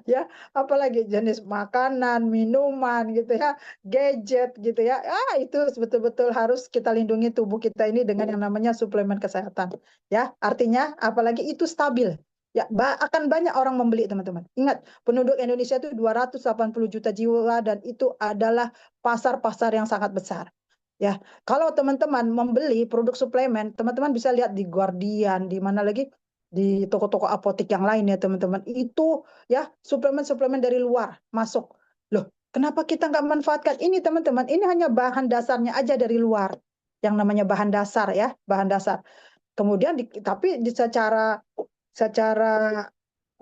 C: Ya, apalagi jenis makanan, minuman gitu ya, gadget gitu ya. Itu betul-betul harus kita lindungi tubuh kita ini dengan yang namanya suplemen kesehatan. Ya, artinya apalagi itu stabil. Ya, akan banyak orang membeli teman-teman. Ingat, penduduk Indonesia itu 280 juta jiwa dan itu adalah pasar-pasar yang sangat besar. Ya, kalau teman-teman membeli produk suplemen, teman-teman bisa lihat di Guardian, di mana lagi di toko-toko apotek yang lain ya teman-teman. Itu ya suplemen-suplemen dari luar masuk. Loh, kenapa kita nggak manfaatkan ini teman-teman? Ini hanya bahan dasarnya aja dari luar. Yang namanya bahan dasar ya, bahan dasar. Kemudian tapi secara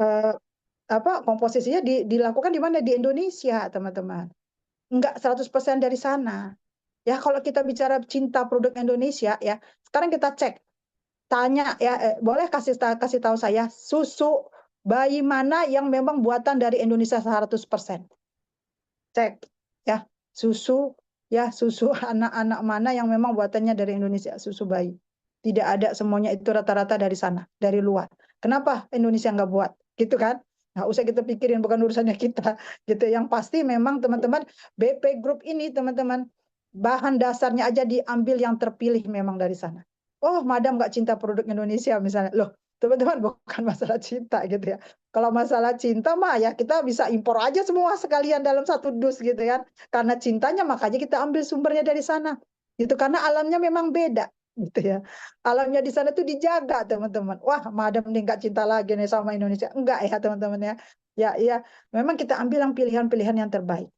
C: eh, apa komposisinya dilakukan di mana? Di Indonesia, teman-teman. Enggak 100% dari sana. Ya, kalau kita bicara cinta produk Indonesia ya, sekarang kita cek, tanya ya, boleh kasih tahu saya susu bayi mana yang memang buatan dari Indonesia 100%. Cek ya, susu anak-anak mana yang memang buatannya dari Indonesia, susu bayi. Tidak ada, semuanya itu rata-rata dari sana, dari luar. Kenapa Indonesia nggak buat? Gitu kan? Nggak usah kita pikirin, bukan urusannya kita. Gitu. Yang pasti memang teman-teman BP Group ini teman-teman bahan dasarnya aja diambil yang terpilih memang dari sana. Oh, madam nggak cinta produk Indonesia misalnya. Loh, teman-teman bukan masalah cinta gitu ya. Kalau masalah cinta mah ya kita bisa impor aja semua sekalian dalam satu dus gitu kan. Karena cintanya makanya kita ambil sumbernya dari sana. Gitu karena alamnya memang beda gitu ya. Alamnya di sana tuh dijaga teman-teman. Wah, madam nih nggak cinta lagi nih sama Indonesia. Enggak ya teman-teman ya. Ya, memang kita ambil yang pilihan-pilihan yang terbaik.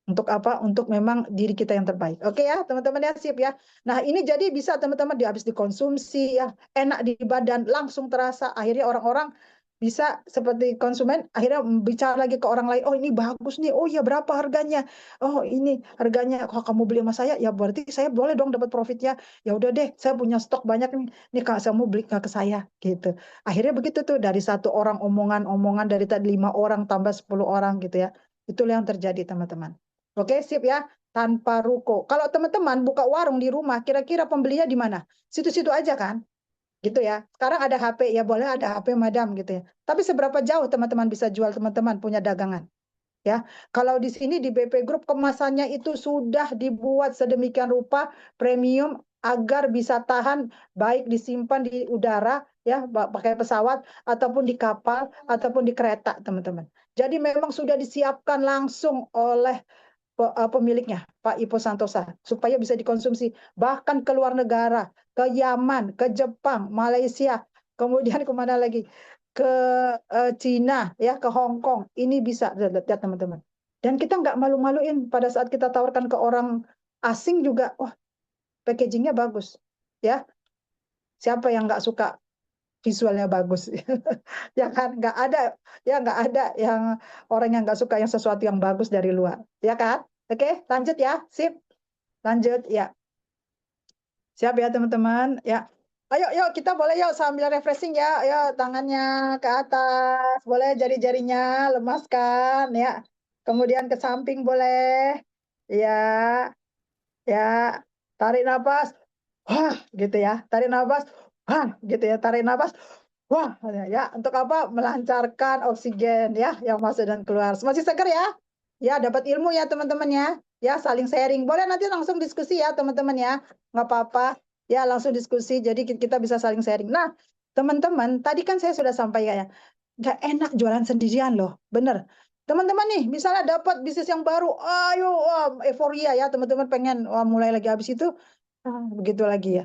C: Untuk apa? Untuk memang diri kita yang terbaik. Oke ya, teman-teman ya, sip ya. Nah, ini jadi bisa teman-teman habis dikonsumsi ya, enak di badan, langsung terasa. Akhirnya orang-orang bisa seperti konsumen, akhirnya bicara lagi ke orang lain, oh ini bagus nih, oh ya berapa harganya? Oh ini harganya, kalau kamu beli sama saya, ya berarti saya boleh dong dapat profitnya. Ya udah deh, saya punya stok banyak nih kak, saya mau beli ke saya gitu. Akhirnya begitu tuh, dari satu orang omongan-omongan, dari tadi 5 orang tambah 10 orang gitu ya. Itulah yang terjadi teman-teman. Oke, sip ya. Tanpa ruko. Kalau teman-teman buka warung di rumah, kira-kira pembelinya di mana? Situ-situ aja kan? Gitu ya. Sekarang ada HP, ya boleh ada HP madam gitu ya. Tapi seberapa jauh teman-teman bisa jual teman-teman punya dagangan? Ya, kalau di sini di BP Group kemasannya itu sudah dibuat sedemikian rupa premium agar bisa tahan baik disimpan di udara ya pakai pesawat ataupun di kapal ataupun di kereta teman-teman. Jadi memang sudah disiapkan langsung oleh pemiliknya, Pak Ipo Santosa, supaya bisa dikonsumsi bahkan ke luar negara, ke Yaman, ke Jepang, Malaysia, kemudian kemana lagi? Ke Cina, ya, ke Hong Kong. Ini bisa, lihat teman-teman. Dan kita nggak malu-maluin pada saat kita tawarkan ke orang asing juga, wah, packagingnya bagus, ya. Siapa yang nggak suka visualnya bagus? Ya kan, nggak ada yang orang yang nggak suka yang sesuatu yang bagus dari luar, ya kan? Oke, lanjut ya, sip, lanjut ya, siap ya teman-teman, ya. Ayo, yuk kita boleh yuk sambil refreshing ya, ayo tangannya ke atas, boleh jari-jarinya lemaskan ya, kemudian ke samping boleh, ya, ya, tarik nafas, wah, gitu ya, tarik nafas, wah, gitu ya, tarik nafas. Wah, ya, untuk apa? Melancarkan oksigen ya yang masuk dan keluar. Masih segar ya? Ya, dapat ilmu ya teman-teman ya. Ya, saling sharing. Boleh nanti langsung diskusi ya teman-teman ya. Nggak apa-apa. Ya, langsung diskusi. Jadi kita bisa saling sharing. Nah, teman-teman, tadi kan saya sudah sampaikan ya. Nggak enak jualan sendirian loh. Bener. Teman-teman nih, misalnya dapat bisnis yang baru. Ayo, wah, euforia ya teman-teman pengen wah, mulai lagi habis itu. Begitu lagi ya.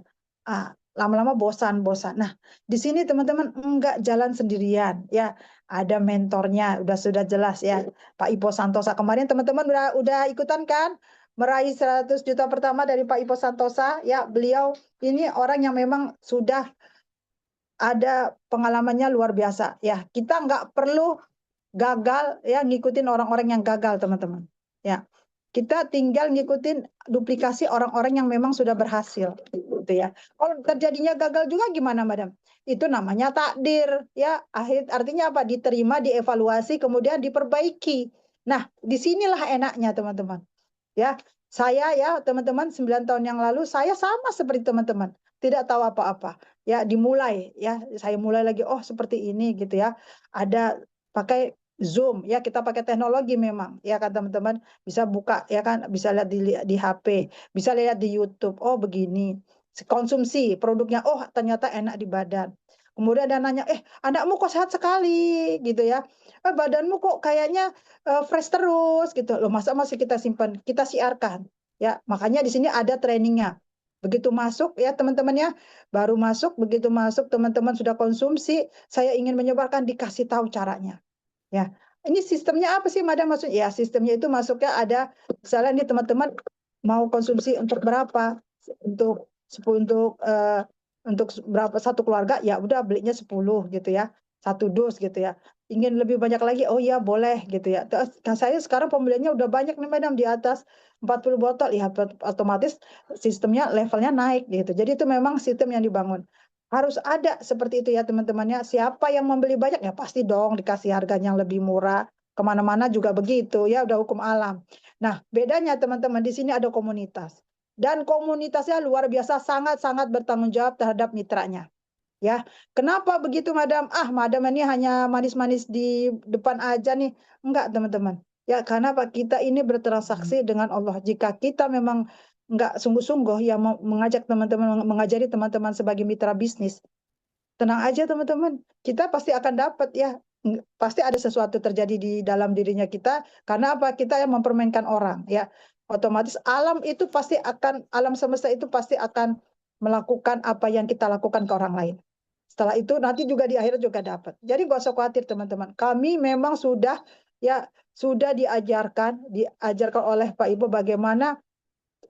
C: Lama-lama bosan-bosan. Nah, di sini teman-teman enggak jalan sendirian ya. Ada mentornya, sudah jelas ya. Pak Ipo Santosa kemarin teman-teman udah ikutan kan meraih 100 juta pertama dari Pak Ipo Santosa ya. Beliau ini orang yang memang sudah ada pengalamannya luar biasa ya. Kita nggak perlu gagal ya ngikutin orang-orang yang gagal teman-teman. Ya. Kita tinggal ngikutin duplikasi orang-orang yang memang sudah berhasil gitu ya. Kalau terjadinya gagal juga gimana, Madam? Itu namanya takdir ya. Artinya apa? Diterima, dievaluasi, kemudian diperbaiki. Nah, disinilah enaknya teman-teman. Ya, saya ya teman-teman 9 tahun yang lalu saya sama seperti teman-teman, tidak tahu apa-apa. Ya, dimulai ya, saya mulai lagi oh seperti ini gitu ya. Ada pakai Zoom ya, kita pakai teknologi memang ya kan teman-teman, bisa buka ya kan, bisa lihat di HP, bisa lihat di YouTube. Oh begini. Konsumsi produknya, oh ternyata enak di badan. Kemudian ada nanya, anakmu kok sehat sekali gitu ya. Badanmu kok kayaknya fresh terus gitu loh, masa masih kita simpan, kita siarkan ya. Makanya di sini ada trainingnya. Begitu masuk ya teman-teman ya, baru masuk, begitu masuk teman-teman sudah konsumsi, saya ingin menyebarkan, dikasih tahu caranya ya. Ini sistemnya apa sih Madam, maksudnya ya sistemnya itu masuknya ada misalnya nih teman-teman mau konsumsi untuk berapa, untuk untuk berapa satu keluarga, ya udah belinya 10 gitu ya, satu dus gitu ya. Ingin lebih banyak lagi, oh ya boleh gitu ya. Terus saya sekarang pembeliannya udah banyak nih Madam, di atas 40 botol ya, otomatis sistemnya levelnya naik gitu. Jadi itu memang sistem yang dibangun. Harus ada seperti itu ya teman-temannya. Siapa yang membeli banyak ya pasti dong dikasih harganya yang lebih murah. Kemana-mana juga begitu ya, udah hukum alam. Nah, bedanya teman-teman di sini ada komunitas. Dan komunitasnya luar biasa, sangat-sangat bertanggung jawab terhadap mitranya. Ya, kenapa begitu, Madam? Madam ini hanya manis-manis di depan aja nih. Enggak, teman-teman. Ya, karena Pak kita ini bertransaksi dengan Allah. Jika kita memang enggak sungguh-sungguh ya mengajak teman-teman, mengajari teman-teman sebagai mitra bisnis, tenang aja teman-teman. Kita pasti akan dapat ya. Pasti ada sesuatu terjadi di dalam dirinya kita. Karena apa? Kita yang mempermainkan orang ya. Otomatis alam semesta itu pasti akan melakukan apa yang kita lakukan ke orang lain. Setelah itu nanti juga di akhirat juga dapat. Jadi gak usah khawatir teman-teman. Kami memang sudah diajarkan oleh Pak Ibu bagaimana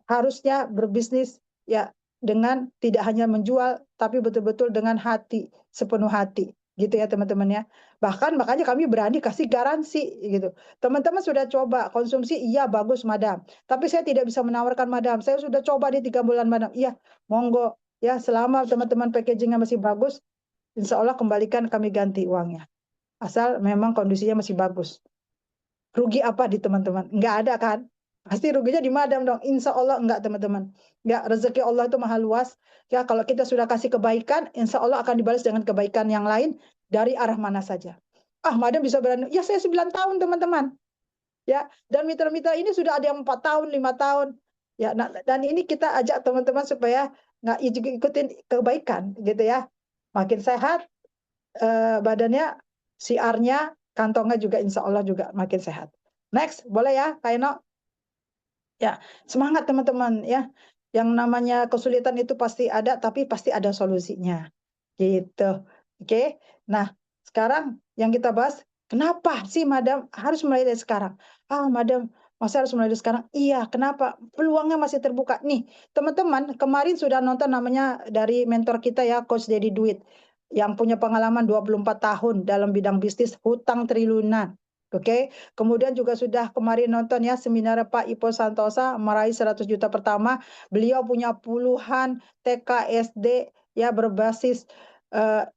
C: harusnya berbisnis ya dengan tidak hanya menjual tapi betul-betul dengan hati, sepenuh hati. Gitu ya teman-teman ya. Bahkan makanya kami berani kasih garansi gitu. Teman-teman sudah coba konsumsi, iya bagus madam. Tapi saya tidak bisa menawarkan madam. Saya sudah coba di 3 bulan madam. Iya, monggo ya selama teman-teman packagingnya masih bagus, insya Allah kembalikan kami ganti uangnya. Asal memang kondisinya masih bagus. Rugi apa di teman-teman? Enggak ada kan? Pasti ruginya di madam dong. Insya Allah enggak teman-teman. Enggak, rezeki Allah itu maha luas. Ya kalau kita sudah kasih kebaikan, insya Allah akan dibalas dengan kebaikan yang lain dari arah mana saja. Ah, madam bisa berani. Ya saya 9 tahun teman-teman. Ya, dan mitra-mitra ini sudah ada yang 4 tahun, 5 tahun. Ya, nah, dan ini kita ajak teman-teman supaya nggak ikutin kebaikan gitu ya. Makin sehat badannya, siarnya, kantongnya juga insya Allah juga makin sehat. Next, boleh ya, Kak Eno? Ya, semangat teman-teman ya. Yang namanya kesulitan itu pasti ada, tapi pasti ada solusinya. Gitu. Oke. Nah, sekarang yang kita bahas, kenapa sih Madam harus mulai dari sekarang? Ah, Madam, masa harus mulai dari sekarang? Iya, kenapa? Peluangnya masih terbuka. Nih, teman-teman, kemarin sudah nonton namanya dari mentor kita ya, Coach Dedi Duit, yang punya pengalaman 24 tahun dalam bidang bisnis hutang triliunan. Oke, kemudian juga sudah kemarin nonton ya seminar Pak Ipo Santosa meraih 100 juta pertama. Beliau punya puluhan TKSD ya berbasis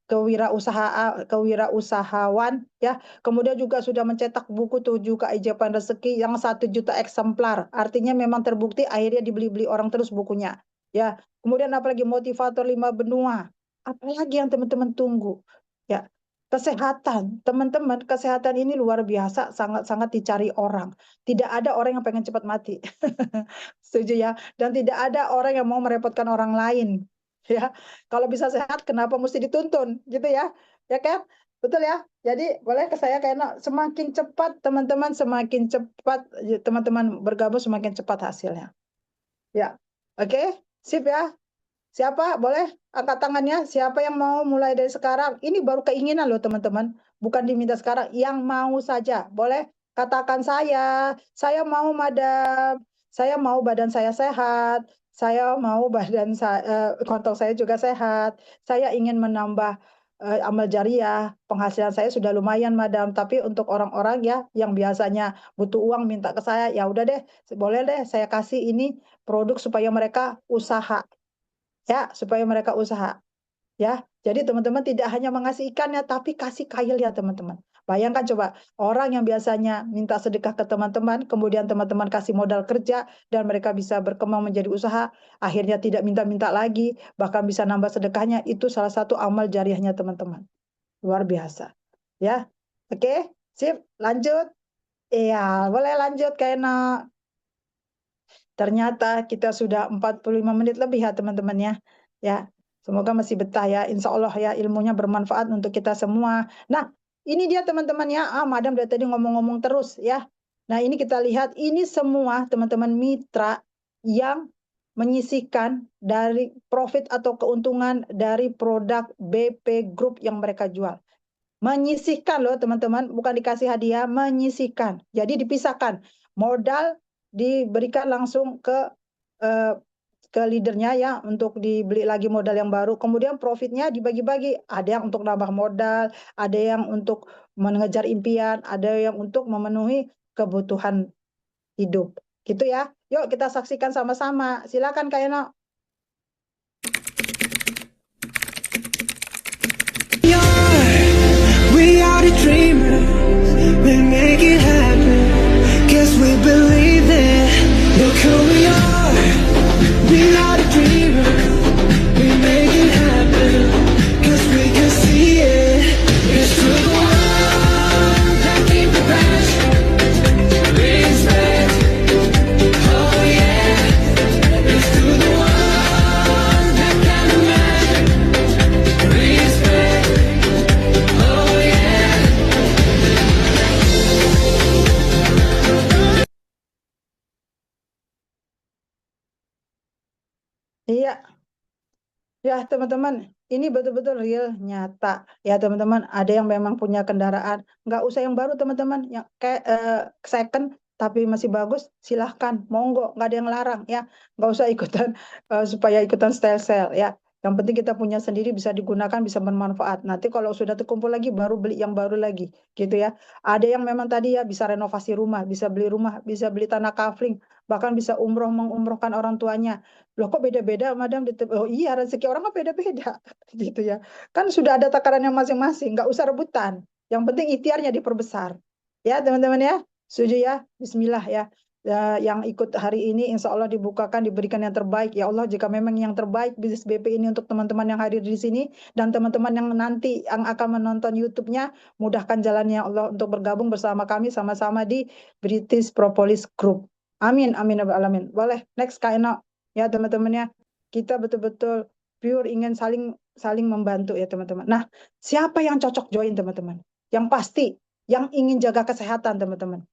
C: kewirausahaan ya. Kemudian juga sudah mencetak buku 7 keajaiban rezeki yang 1 juta eksemplar. Artinya memang terbukti akhirnya dibeli-beli orang terus bukunya. Ya. Kemudian apalagi motivator 5 benua. Apalagi yang teman-teman tunggu. Ya. Kesehatan, teman-teman, kesehatan ini luar biasa, sangat-sangat dicari orang. Tidak ada orang yang pengen cepat mati. Setuju ya? Dan tidak ada orang yang mau merepotkan orang lain. Ya, kalau bisa sehat, kenapa mesti dituntun, gitu ya? Ya kan? Betul ya? Jadi boleh ke saya karena semakin cepat teman-teman, semakin cepat teman-teman bergabung, semakin cepat hasilnya. Ya, oke, sip ya. Siapa boleh angkat tangannya? Siapa yang mau mulai dari sekarang? Ini baru keinginan loh teman-teman, bukan diminta sekarang. Yang mau saja, boleh katakan saya mau madam, saya mau badan saya sehat, saya mau badan kantong saya juga sehat, saya ingin menambah amal jariah, penghasilan saya sudah lumayan madam, tapi untuk orang-orang ya yang biasanya butuh uang minta ke saya, ya udah deh, boleh deh saya kasih ini produk supaya mereka usaha. Ya, supaya mereka usaha. Ya, jadi teman-teman tidak hanya mengasih ikannya, tapi kasih kail ya teman-teman. Bayangkan coba, orang yang biasanya minta sedekah ke teman-teman, kemudian teman-teman kasih modal kerja, dan mereka bisa berkembang menjadi usaha, akhirnya tidak minta-minta lagi, bahkan bisa nambah sedekahnya, itu salah satu amal jariahnya teman-teman. Luar biasa. Ya, oke, sip, lanjut. Iya, boleh lanjut, Kena. Ternyata kita sudah 45 menit lebih ya teman-teman ya. Ya, semoga masih betah ya. Insya Allah ya ilmunya bermanfaat untuk kita semua. Nah, ini dia teman-teman ya. Madam dari tadi ngomong-ngomong terus ya. Nah, ini kita lihat ini semua teman-teman mitra yang menyisihkan dari profit atau keuntungan dari produk BP Group yang mereka jual. Menyisihkan loh teman-teman, bukan dikasih hadiah, menyisihkan. Jadi dipisahkan. Modal diberikan langsung ke leadernya ya untuk dibeli lagi modal yang baru. Kemudian profitnya dibagi-bagi. Ada yang untuk nambah modal, ada yang untuk mengejar impian, ada yang untuk memenuhi kebutuhan hidup. Gitu ya. Yuk kita saksikan sama-sama. Silakan Kak Eno.
D: We are the dreamers, we make it happen, guess we believe it, look who we are the dreamers, we make it happen, guess we can see it, it's to the one that keep the passion, respect, oh yeah, it's to the one that can imagine, respect, oh yeah.
C: Iya. Ya, teman-teman, ini betul-betul real, nyata. Ya, teman-teman, ada yang memang punya kendaraan, nggak usah yang baru, teman-teman, yang kayak second tapi masih bagus, silahkan, monggo, nggak ada yang larang, ya. Nggak usah ikutan supaya ikutan style sale, ya. Yang penting kita punya sendiri bisa digunakan, bisa bermanfaat. Nanti kalau sudah terkumpul lagi, baru beli yang baru lagi, gitu ya. Ada yang memang tadi ya bisa renovasi rumah, bisa beli tanah kafling, bahkan bisa umroh mengumrohkan orang tuanya. Loh kok beda-beda, Madam? Oh iya, rezeki orang kan beda-beda, gitu ya. Kan sudah ada takarannya masing-masing, nggak usah rebutan. Yang penting ikhtiarnya diperbesar. Ya, teman-teman ya. Setuju ya? Bismillah ya. Yang ikut hari ini insya Allah dibukakan, diberikan yang terbaik. Ya Allah, jika memang yang terbaik bisnis BP ini untuk teman-teman yang hadir di sini dan teman-teman yang nanti yang akan menonton YouTube-nya, mudahkan jalannya ya Allah untuk bergabung bersama kami sama-sama di British Propolis Group. Amin, amin, ya Rabbal alamin. Boleh, next Kak Eno. Ya teman-teman ya, kita betul-betul pure ingin saling saling membantu ya teman-teman. Nah, siapa yang cocok join teman-teman? Yang pasti, yang ingin jaga kesehatan teman-teman.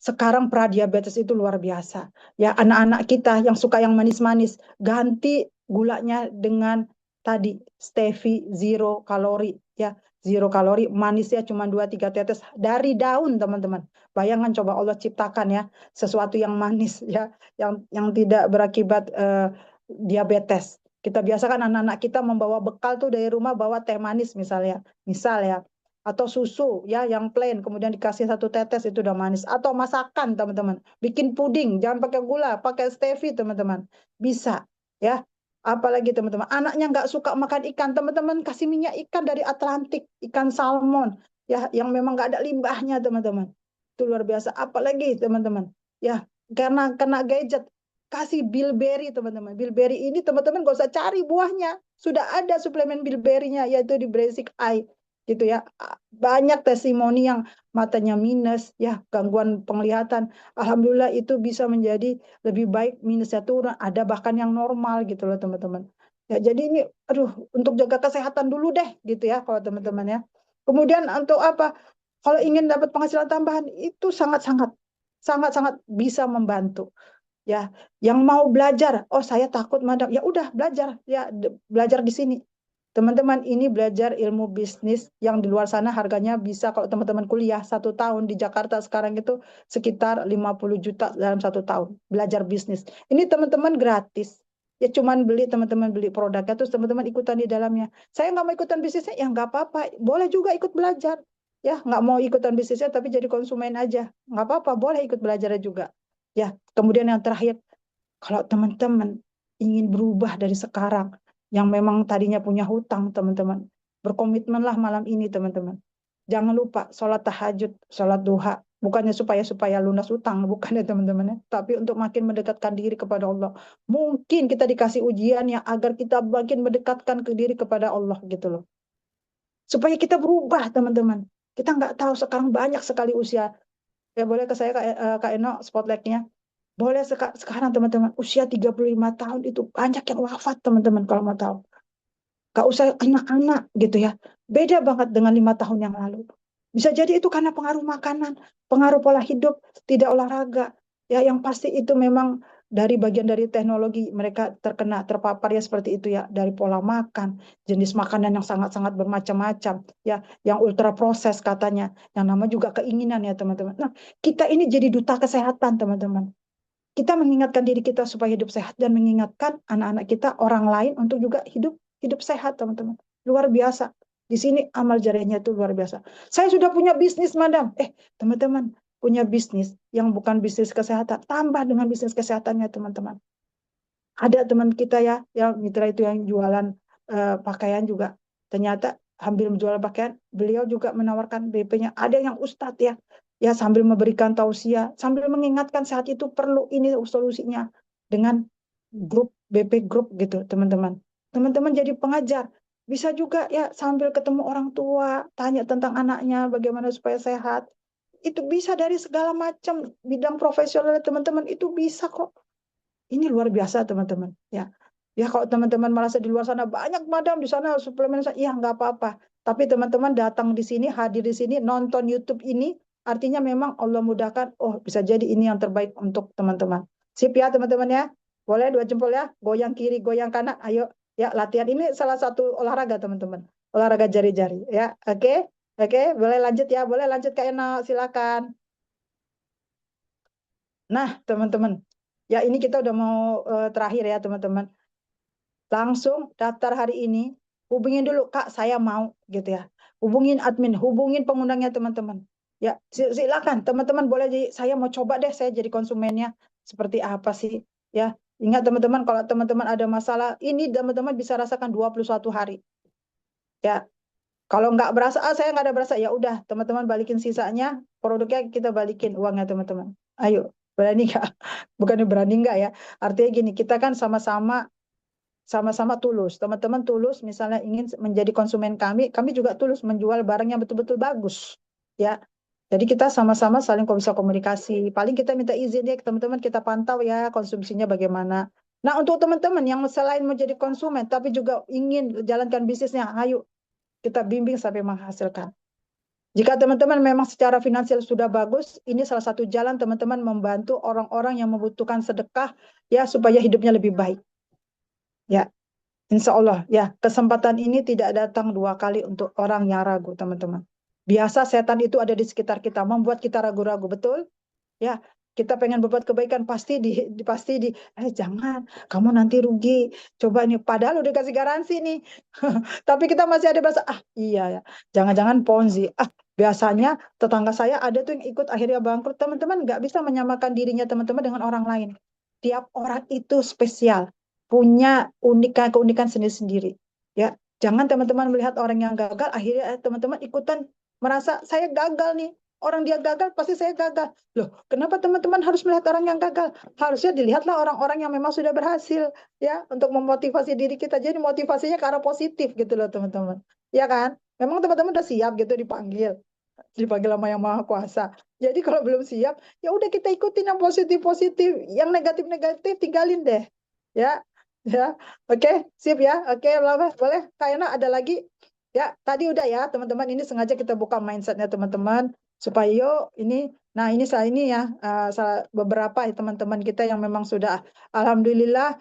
C: Sekarang pradiabetes itu luar biasa. Ya, anak-anak kita yang suka yang manis-manis, ganti gulanya dengan tadi stevia zero kalori ya. Zero kalori, manisnya cuma 2-3 tetes dari daun teman-teman. Bayangkan coba Allah ciptakan ya sesuatu yang manis ya, yang tidak berakibat diabetes. Kita biasakan anak-anak kita membawa bekal tuh dari rumah bawa teh manis misalnya, misal ya, atau susu ya yang plain kemudian dikasih 1 tetes itu udah manis, atau masakan teman-teman bikin puding jangan pakai gula pakai stevia teman-teman bisa ya. Apalagi teman-teman anaknya nggak suka makan ikan, teman-teman kasih minyak ikan dari Atlantik, ikan salmon ya yang memang nggak ada limbahnya teman-teman, itu luar biasa. Apalagi teman-teman ya, karena kena gadget, kasih bilberry teman-teman. Bilberry ini teman-teman gak usah cari buahnya, sudah ada suplemen bilberry-nya yaitu di Basic Eye gitu ya. Banyak testimoni yang matanya minus ya, gangguan penglihatan, alhamdulillah itu bisa menjadi lebih baik, minusnya turun, ada bahkan yang normal gitu loh teman-teman ya. Jadi ini aduh, untuk jaga kesehatan dulu deh gitu ya kalau teman-teman ya. Kemudian untuk apa, kalau ingin dapat penghasilan tambahan itu sangat-sangat bisa membantu ya. Yang mau belajar, oh saya takut madam, ya udah belajar ya, belajar di sini. Teman-teman ini belajar ilmu bisnis yang di luar sana harganya bisa, kalau teman-teman kuliah 1 tahun di Jakarta sekarang itu sekitar 50 juta dalam 1 tahun belajar bisnis. Ini teman-teman gratis. Ya cuman beli, teman-teman beli produknya terus teman-teman ikutan di dalamnya. Saya nggak mau ikutan bisnisnya, ya nggak apa-apa. Boleh juga ikut belajar. Ya nggak mau ikutan bisnisnya tapi jadi konsumen aja. Nggak apa-apa, boleh ikut belajarnya juga. Ya, kemudian yang terakhir, kalau teman-teman ingin berubah dari sekarang, yang memang tadinya punya hutang, teman-teman, berkomitmenlah malam ini, teman-teman. Jangan lupa sholat tahajud, sholat duha. Bukannya supaya lunas hutang, bukannya teman-teman ya. Tapi untuk makin mendekatkan diri kepada Allah. Mungkin kita dikasih ujian yang agar kita makin mendekatkan ke diri kepada Allah gitu loh. Supaya kita berubah, teman-teman. Kita nggak tahu sekarang banyak sekali usia. Ya boleh ke saya Kak Eno spotlightnya. Boleh sekarang teman-teman, usia 35 tahun itu banyak yang wafat teman-teman kalau mau tahu. Gak usah anak-anak gitu ya. Beda banget dengan 5 tahun yang lalu. Bisa jadi itu karena pengaruh makanan, pengaruh pola hidup, tidak olahraga. Ya, yang pasti itu memang dari bagian dari teknologi mereka terpapar ya seperti itu ya, dari pola makan, jenis makanan yang sangat-sangat bermacam-macam ya, yang ultra proses katanya, yang nama juga keinginan ya teman-teman. Nah, kita ini jadi duta kesehatan teman-teman. Kita mengingatkan diri kita supaya hidup sehat dan mengingatkan anak-anak kita, orang lain untuk juga hidup hidup sehat, teman-teman. Luar biasa. Di sini amal jariahnya itu luar biasa. Saya sudah punya bisnis, madam. Teman-teman, punya bisnis yang bukan bisnis kesehatan, tambah dengan bisnis kesehatannya, teman-teman. Ada teman kita ya, yang mitra itu yang jualan pakaian juga. Ternyata sambil menjual pakaian, beliau juga menawarkan BP-nya. Ada yang ustadz ya, ya sambil memberikan tausiah, sambil mengingatkan saat itu perlu ini solusinya dengan grup BP grup gitu, teman-teman. Teman-teman jadi pengajar, bisa juga ya sambil ketemu orang tua, tanya tentang anaknya bagaimana supaya sehat. Itu bisa dari segala macam bidang profesional teman-teman, itu bisa kok. Ini luar biasa teman-teman ya. Ya kalau teman-teman merasa di luar sana banyak madam di sana suplemen, ya nggak apa-apa. Tapi teman-teman datang di sini, hadir di sini, nonton YouTube ini, artinya memang Allah mudahkan. Oh bisa jadi ini yang terbaik untuk teman-teman. Sip ya teman-teman ya. Boleh 2 jempol ya. Goyang kiri, goyang kanan. Ayo Ya, latihan ini salah satu olahraga, teman-teman. Olahraga jari-jari, ya. Oke. Oke, boleh lanjut ya. Boleh lanjut Kak Eno, silakan. Nah, teman-teman. Ya, ini kita udah mau terakhir ya, teman-teman. Langsung daftar hari ini, hubungin dulu, Kak, saya mau gitu ya. Hubungin admin, hubungin pengundangnya, teman-teman. Ya, silakan teman-teman boleh saya mau coba deh saya jadi konsumennya. Seperti apa sih? Ya, ingat teman-teman kalau teman-teman ada masalah, ini teman-teman bisa rasakan 21 hari. Ya, kalau nggak berasa, saya nggak ada berasa, ya udah teman-teman balikin sisanya, produknya kita balikin uangnya teman-teman. Ayo, berani nggak? Bukannya berani nggak ya? Artinya gini, kita kan sama-sama tulus. Teman-teman tulus misalnya ingin menjadi konsumen kami juga tulus menjual barang yang betul-betul bagus. Ya. Jadi kita sama-sama saling bisa komunikasi. Paling kita minta izin ya teman-teman, kita pantau ya konsumsinya bagaimana. Nah, untuk teman-teman yang selain menjadi konsumen tapi juga ingin jalankan bisnisnya, ayo kita bimbing sampai menghasilkan. Jika teman-teman memang secara finansial sudah bagus, ini salah satu jalan teman-teman membantu orang-orang yang membutuhkan sedekah ya supaya hidupnya lebih baik. Ya, insya Allah ya kesempatan ini tidak datang dua kali untuk orang yang ragu, teman-teman. Biasa setan itu ada di sekitar kita, membuat kita ragu-ragu, betul? Ya, kita pengen berbuat kebaikan pasti jangan, kamu nanti rugi. Coba nih, padahal udah kasih garansi nih. Tapi kita masih ada bahasa, iya ya, jangan-jangan Ponzi. Biasanya tetangga saya ada tuh yang ikut akhirnya bangkrut. Teman-teman nggak bisa menyamakan dirinya teman-teman dengan orang lain. Tiap orang itu spesial, punya keunikan sendiri-sendiri. Ya, jangan teman-teman melihat orang yang gagal, akhirnya teman-teman ikutan merasa saya gagal nih. Orang dia gagal, pasti saya gagal. Loh, kenapa teman-teman harus melihat orang yang gagal? Harusnya dilihatlah orang-orang yang memang sudah berhasil, ya, untuk memotivasi diri kita. Jadi motivasinya ke arah positif gitu loh, teman-teman. Ya kan? Memang teman-teman udah siap gitu dipanggil sama yang maha kuasa. Jadi kalau belum siap, ya udah kita ikutin yang positif-positif, yang negatif-negatif tinggalin deh. Ya, ya, oke, sip ya, oke, boleh. Kayaknya ada lagi. Ya, tadi udah ya, teman-teman. Ini sengaja kita buka mindsetnya teman-teman supaya yuk ini. Nah, ini saya ini ya beberapa teman-teman kita yang memang sudah alhamdulillah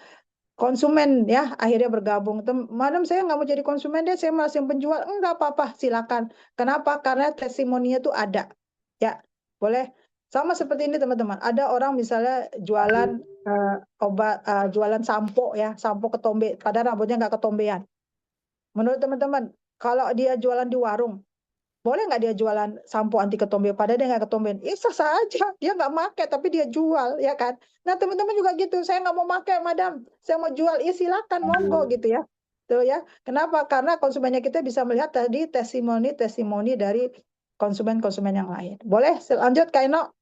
C: konsumen ya akhirnya bergabung. Madam saya nggak mau jadi konsumen deh, saya masih penjual. Enggak apa-apa, silakan. Kenapa? Karena testimoninya tuh ada. Ya, boleh. Sama seperti ini teman-teman. Ada orang misalnya jualan jualan sampo ya, sampo ketombe. Padahal rambutnya nggak ketombean. Menurut teman-teman, kalau dia jualan di warung, boleh nggak dia jualan sampo anti ketombe? Padahal dia nggak ketombean. Sah saja, dia nggak make, tapi dia jual, ya kan? Nah teman-teman juga gitu, saya nggak mau make, madam, saya mau jual, silakan, monggo gitu ya. Tuh ya, kenapa? Karena konsumennya kita bisa melihat tadi testimoni dari konsumen-konsumen yang lain. Boleh lanjut, Kak Eno?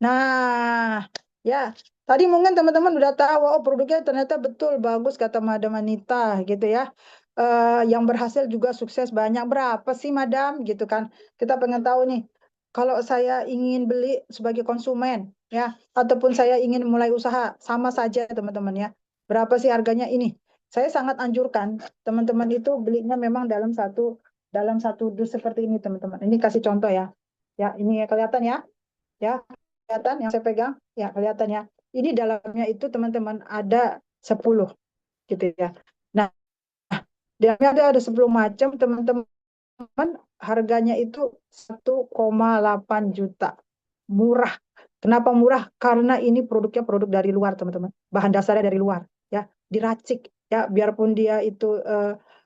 C: Nah, ya, tadi mungkin teman-teman udah tahu, oh produknya ternyata betul bagus kata Madam Anita gitu ya. Yang berhasil juga sukses banyak. Berapa sih Madam gitu kan? Kita pengen tahu nih. Kalau saya ingin beli sebagai konsumen ya, ataupun saya ingin mulai usaha, sama saja teman-teman ya. Berapa sih harganya ini? Saya sangat anjurkan teman-teman itu belinya memang dalam satu dus seperti ini teman-teman. Ini kasih contoh ya. Ya, ini kelihatan ya. Ya, kelihatan yang saya pegang ya kelihatan ya, ini dalamnya itu teman-teman ada 10 gitu ya. Nah, dalamnya ada 10 macam teman-teman, harganya itu 1,8 juta, murah. Kenapa murah? Karena ini produknya produk dari luar teman-teman, bahan dasarnya dari luar ya, diracik ya, biarpun dia itu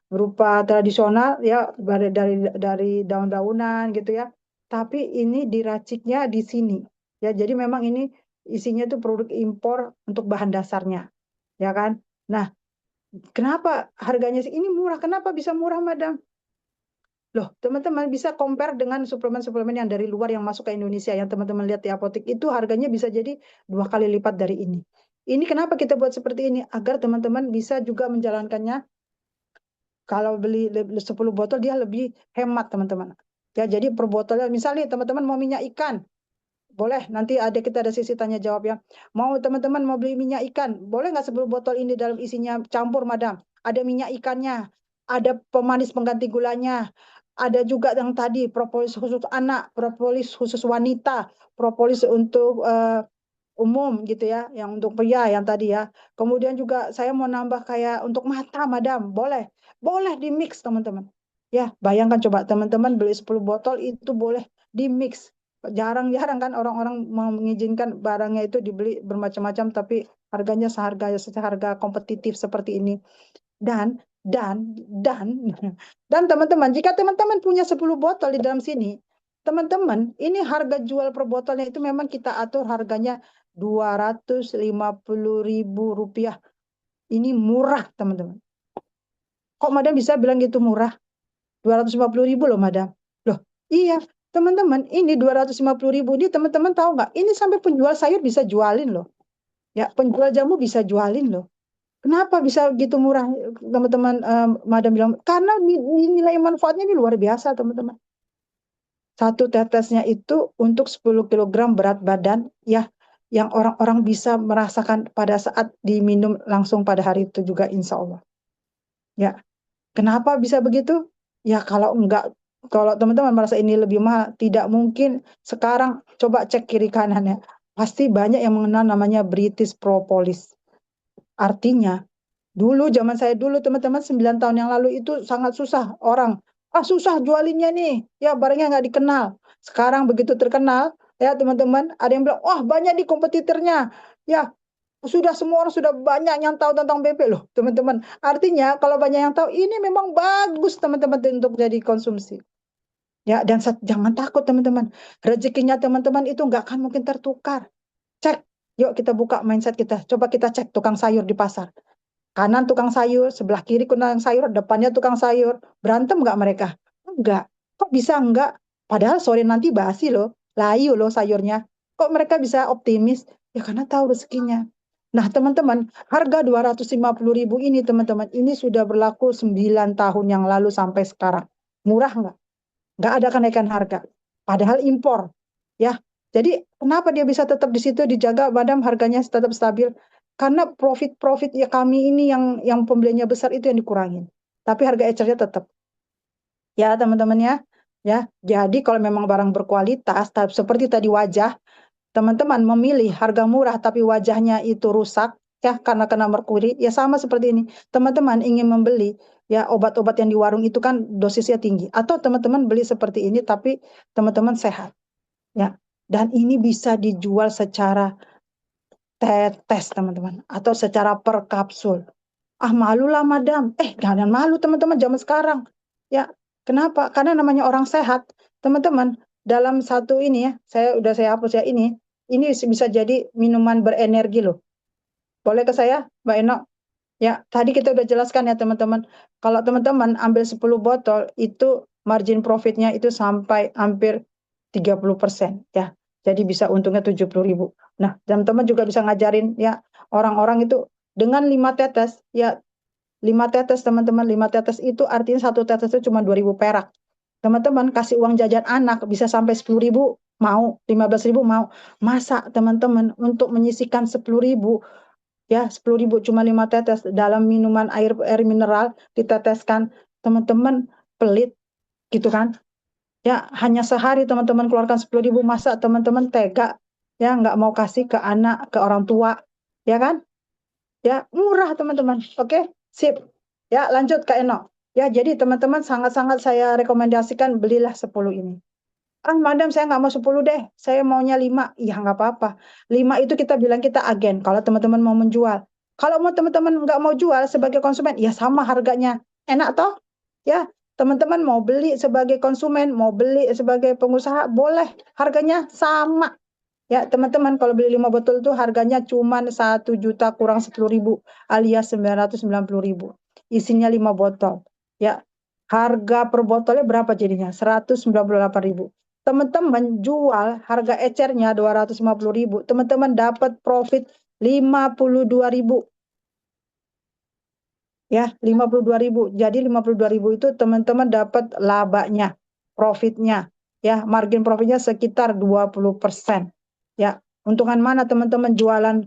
C: berupa tradisional ya, dari daun-daunan gitu ya, tapi ini diraciknya di sini ya. Jadi memang ini isinya tuh produk impor untuk bahan dasarnya, ya kan? Nah, kenapa harganya ini murah? Kenapa bisa murah, Madam? Loh, teman-teman bisa compare dengan suplemen-suplemen yang dari luar yang masuk ke Indonesia, yang teman-teman lihat di apotek itu harganya bisa jadi 2 kali lipat dari ini. Ini kenapa kita buat seperti ini? Agar teman-teman bisa juga menjalankannya. Kalau beli 10 botol dia lebih hemat, teman-teman. Ya, jadi per botolnya, misalnya teman-teman mau minyak ikan, boleh, nanti kita ada sisi tanya jawab ya. Teman-teman mau beli minyak ikan, boleh nggak 10 botol ini dalam isinya campur, Madam? Ada minyak ikannya, ada pemanis pengganti gulanya, ada juga yang tadi propolis khusus anak, propolis khusus wanita, propolis untuk umum gitu ya, yang untuk pria yang tadi ya. Kemudian juga saya mau nambah kayak untuk mata, Madam. Boleh. Boleh di mix, teman-teman. Ya, bayangkan coba teman-teman beli 10 botol itu boleh di mix. Jarang-jarang kan orang-orang mau mengizinkan barangnya itu dibeli bermacam-macam tapi harganya seharga kompetitif seperti ini. Dan dan dan teman-teman, jika teman-teman punya 10 botol di dalam sini, teman-teman, ini harga jual per botolnya itu memang kita atur harganya Rp250.000. Ini murah, teman-teman. Kok Madam bisa bilang gitu murah? 250.000 loh, Madam. Loh, iya, teman-teman, ini 250.000 ini teman-teman tahu nggak? Ini sampai penjual sayur bisa jualin loh. Ya, penjual jamu bisa jualin loh. Kenapa bisa gitu murah, teman-teman? Madam bilang, karena nilai manfaatnya ini luar biasa, teman-teman. Satu tetesnya itu untuk 10 kg berat badan, ya, yang orang-orang bisa merasakan pada saat diminum langsung pada hari itu juga, insya Allah. Ya, kenapa bisa begitu? Ya, kalau teman-teman merasa ini lebih mahal, tidak mungkin. Sekarang coba cek kiri kanannya, pasti banyak yang mengenal namanya British Propolis. Artinya, dulu zaman saya dulu teman-teman 9 tahun yang lalu itu sangat susah orang. Susah jualinnya nih. Ya barangnya nggak dikenal. Sekarang begitu terkenal ya teman-teman, ada yang bilang, "Wah, banyak di kompetitornya." Ya, semua orang sudah banyak yang tahu tentang BP loh, teman-teman. Artinya kalau banyak yang tahu ini memang bagus teman-teman untuk jadi konsumsi. Ya, dan jangan takut teman-teman. Rezekinya teman-teman itu nggak akan mungkin tertukar. Cek, yuk kita buka mindset kita. Coba kita cek tukang sayur di pasar. Kanan tukang sayur, sebelah kiri tukang sayur, depannya tukang sayur. Berantem nggak mereka? Enggak. Kok bisa enggak? Padahal sore nanti basi loh, layu loh sayurnya. Kok mereka bisa optimis? Ya karena tahu rezekinya. Nah teman-teman, harga 250.000 ini teman-teman, ini sudah berlaku 9 tahun yang lalu sampai sekarang. Murah nggak? Nggak ada kenaikan harga. Padahal impor. Ya, jadi kenapa dia bisa tetap di situ dijaga, Madam, harganya tetap stabil? Karena profit ya kami ini yang pembeliannya besar itu yang dikurangin. Tapi harga ecernya tetap. Ya, teman-teman ya. Ya, jadi kalau memang barang berkualitas, seperti tadi wajah, teman-teman memilih harga murah tapi wajahnya itu rusak ya karena kena merkuri, ya sama seperti ini. Teman-teman ingin membeli ya obat-obat yang di warung itu kan dosisnya tinggi, atau teman-teman beli seperti ini tapi teman-teman sehat. Ya. Dan ini bisa dijual secara tetes, teman-teman, atau secara per kapsul. Malulah, Madam. Jangan malu, teman-teman, zaman sekarang. Ya, kenapa? Karena namanya orang sehat, teman-teman. Dalam satu ini ya, saya hapus ya ini bisa jadi minuman berenergi loh. Boleh ke saya, Mbak Eno? Ya, tadi kita udah jelaskan ya, teman-teman. Kalau teman-teman ambil 10 botol, itu margin profitnya itu sampai hampir 30% ya. Jadi bisa untungnya 70.000. Nah, teman-teman juga bisa ngajarin ya orang-orang itu dengan 5 tetes ya, 5 tetes teman-teman, 5 tetes itu artinya satu tetes itu cuma 2.000 perak. Teman-teman kasih uang jajan anak bisa sampai 10.000, mau 15.000 mau. Masa teman-teman untuk menyisihkan 10.000 ya, 10.000 cuma 5 tetes dalam minuman air mineral diteteskan, teman-teman pelit gitu kan. Ya, hanya sehari teman-teman keluarkan 10.000, masa teman-teman tega ya nggak mau kasih ke anak, ke orang tua, ya kan? Ya, murah teman-teman. Oke, sip. Ya, lanjut Kak Eno. Ya, jadi teman-teman sangat-sangat saya rekomendasikan belilah 10 ini. Madam, saya nggak mau 10 deh. Saya maunya 5. Ya, nggak apa-apa. 5 itu kita bilang kita agen kalau teman-teman mau menjual. Kalau mau teman-teman nggak mau jual sebagai konsumen, ya sama harganya. Enak toh? Ya, teman-teman mau beli sebagai konsumen, mau beli sebagai pengusaha, boleh. Harganya sama. Ya, teman-teman, kalau beli 5 botol itu harganya cuma 1 juta kurang 10.000 alias 990.000. Isinya 5 botol. Ya, harga per botolnya berapa jadinya? 198.000. Teman-teman jual harga ecernya 250.000. Teman-teman dapat profit 52.000. Ya, 52.000. Jadi 52.000 itu teman-teman dapat labanya, profitnya. Ya, margin profitnya sekitar 20%. Ya, untungan mana teman-teman jualan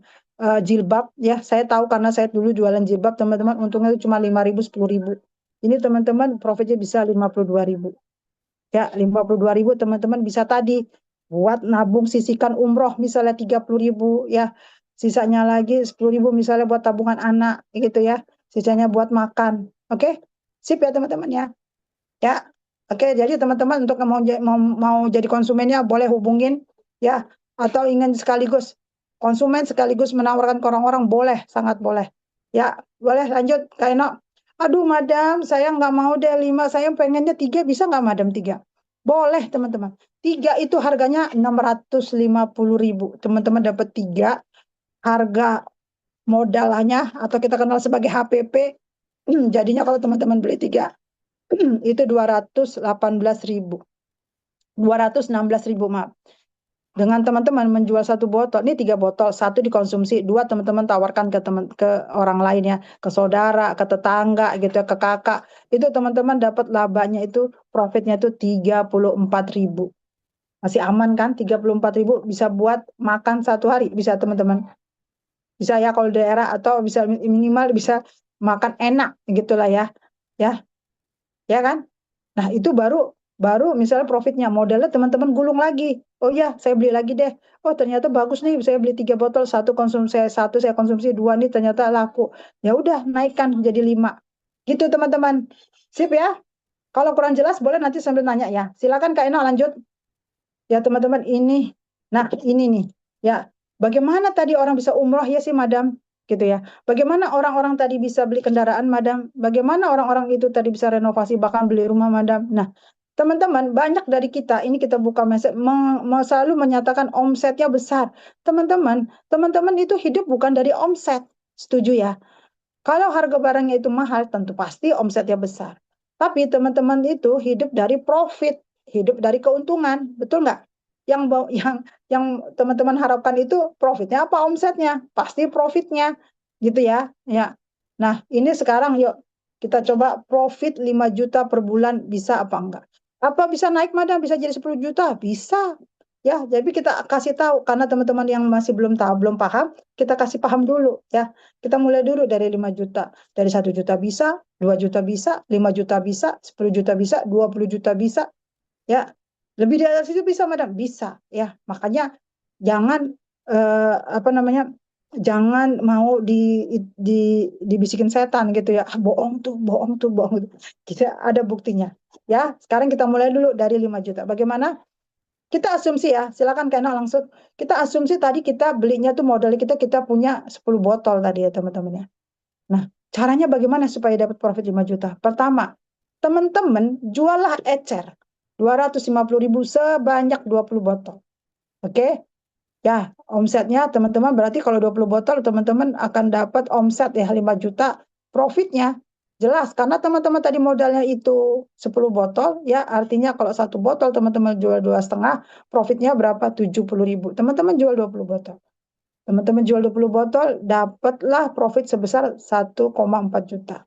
C: jilbab? Ya, saya tahu karena saya dulu jualan jilbab, teman-teman, untungnya itu cuma 5.000, 10.000. Ini teman-teman profitnya bisa 52.000. Ya, 52.000 teman-teman bisa tadi buat nabung sisihkan umroh misalnya 30.000 ya, sisanya lagi 10.000 misalnya buat tabungan anak gitu ya, sisanya buat makan. Oke, sip ya teman-teman ya. Ya, oke. Jadi teman-teman untuk mau jadi konsumennya boleh hubungin ya, atau ingin sekaligus konsumen sekaligus menawarkan ke orang-orang boleh, sangat boleh. Ya, boleh lanjut Kak Eno. Aduh, madam, saya nggak mau deh 5, saya pengennya 3, bisa nggak madam 3? Boleh teman-teman. 3 itu harganya 650.000. Teman-teman dapat 3, harga modalnya atau kita kenal sebagai HPP. Jadinya kalau teman-teman beli 3 itu 218.000. 216.000, maaf. Dengan teman-teman menjual satu botol, ini 3 botol, satu dikonsumsi, 2 teman-teman tawarkan ke orang lain ya, ke saudara, ke tetangga gitu ya, ke kakak. Itu teman-teman dapat labanya itu, profitnya itu 34.000. Masih aman kan? 34.000 bisa buat makan satu hari, bisa teman-teman. Bisa ya kalau daerah, atau bisa minimal bisa makan enak gitulah ya. Ya kan? Nah, itu baru baru misalnya profitnya, modalnya teman-teman gulung lagi. Oh ya, saya beli lagi deh. Oh, ternyata bagus nih, saya beli 3 botol, satu konsumsi saya, satu saya konsumsi, 2 nih ternyata laku. Ya udah, naikkan jadi 5. Gitu teman-teman. Sip ya. Kalau kurang jelas boleh nanti sambil nanya ya. Silakan Kak Eno lanjut. Ya teman-teman, ini. Nah, ini nih. Ya, bagaimana tadi orang bisa umroh ya sih, Madam? Gitu ya. Bagaimana orang-orang tadi bisa beli kendaraan, Madam? Bagaimana orang-orang itu tadi bisa renovasi bahkan beli rumah, Madam? Nah, teman-teman, banyak dari kita ini kita buka message selalu menyatakan omsetnya besar. Teman-teman itu hidup bukan dari omset. Setuju ya? Kalau harga barangnya itu mahal, tentu pasti omsetnya besar. Tapi teman-teman itu hidup dari profit, hidup dari keuntungan, betul nggak? Yang yang yang teman-teman harapkan itu profitnya apa, omsetnya? Pasti profitnya, gitu ya. Ya. Nah, ini sekarang yuk kita coba profit 5 juta per bulan, bisa apa enggak? Apa bisa naik, Madam? Bisa jadi 10 juta? Bisa. Ya, jadi kita kasih tahu karena teman-teman yang masih belum tahu, belum paham, kita kasih paham dulu ya. Kita mulai dulu dari 5 juta. Dari 1 juta bisa, 2 juta bisa, 5 juta bisa, 10 juta bisa, 20 juta bisa. Ya, lebih dari situ bisa, Madam? Bisa. Ya, makanya jangan apa namanya? Jangan mau dibisikin setan gitu ya. Ah, bohong tuh, bohong tuh, bohong tuh. Kita ada buktinya. Ya, sekarang kita mulai dulu dari 5 juta. Bagaimana? Kita asumsi ya, silakan Kena langsung. Kita asumsi tadi kita belinya tuh modal kita punya 10 botol tadi ya teman-teman ya. Nah, caranya bagaimana supaya dapat profit 5 juta? Pertama, teman-teman jualah ecer 250.000 sebanyak 20 botol. Oke? Ya, omsetnya teman-teman berarti kalau 20 botol teman-teman akan dapat omset ya 5 juta. Profitnya jelas karena teman-teman tadi modalnya itu 10 botol ya, artinya kalau satu botol teman-teman jual 2,5, profitnya berapa? 70.000. Teman-teman jual 20 botol. Teman-teman jual 20 botol, dapatlah profit sebesar 1,4 juta.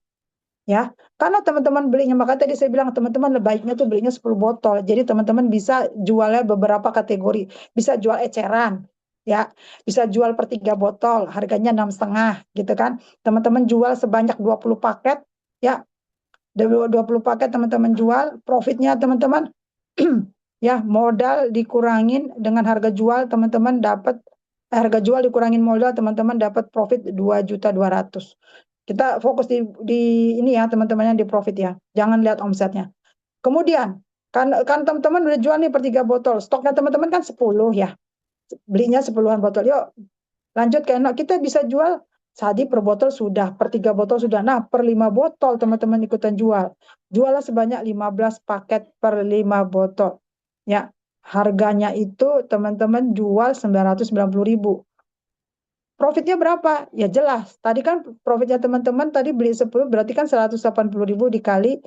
C: Ya, karena teman-teman belinya, maka tadi saya bilang teman-teman baiknya tuh belinya 10 botol. Jadi teman-teman bisa jualnya beberapa kategori. Bisa jual eceran, ya, bisa jual per 3 botol, harganya 6,5 gitu kan. Teman-teman jual sebanyak 20 paket, ya, 20 paket teman-teman jual, profitnya teman-teman ya modal dikurangin dengan harga jual, teman-teman dapat harga jual dikurangin modal, teman-teman dapat profit 2.200.000. Kita fokus di ini ya teman-temannya, di profit ya. Jangan lihat omsetnya. Kemudian kan teman-teman udah jual nih per 3 botol. Stoknya teman-teman kan 10 ya. Belinya 10-an botol. Yuk lanjut ke enak. Kita bisa jual tadi per botol sudah, per 3 botol sudah. Nah, per 5 botol teman-teman ikutan jual. Juallah sebanyak 15 paket per 5 botol. Ya, harganya itu teman-teman jual 990.000. Profitnya berapa? Ya jelas. Tadi kan profitnya teman-teman tadi beli 10 berarti kan 180.000 dikali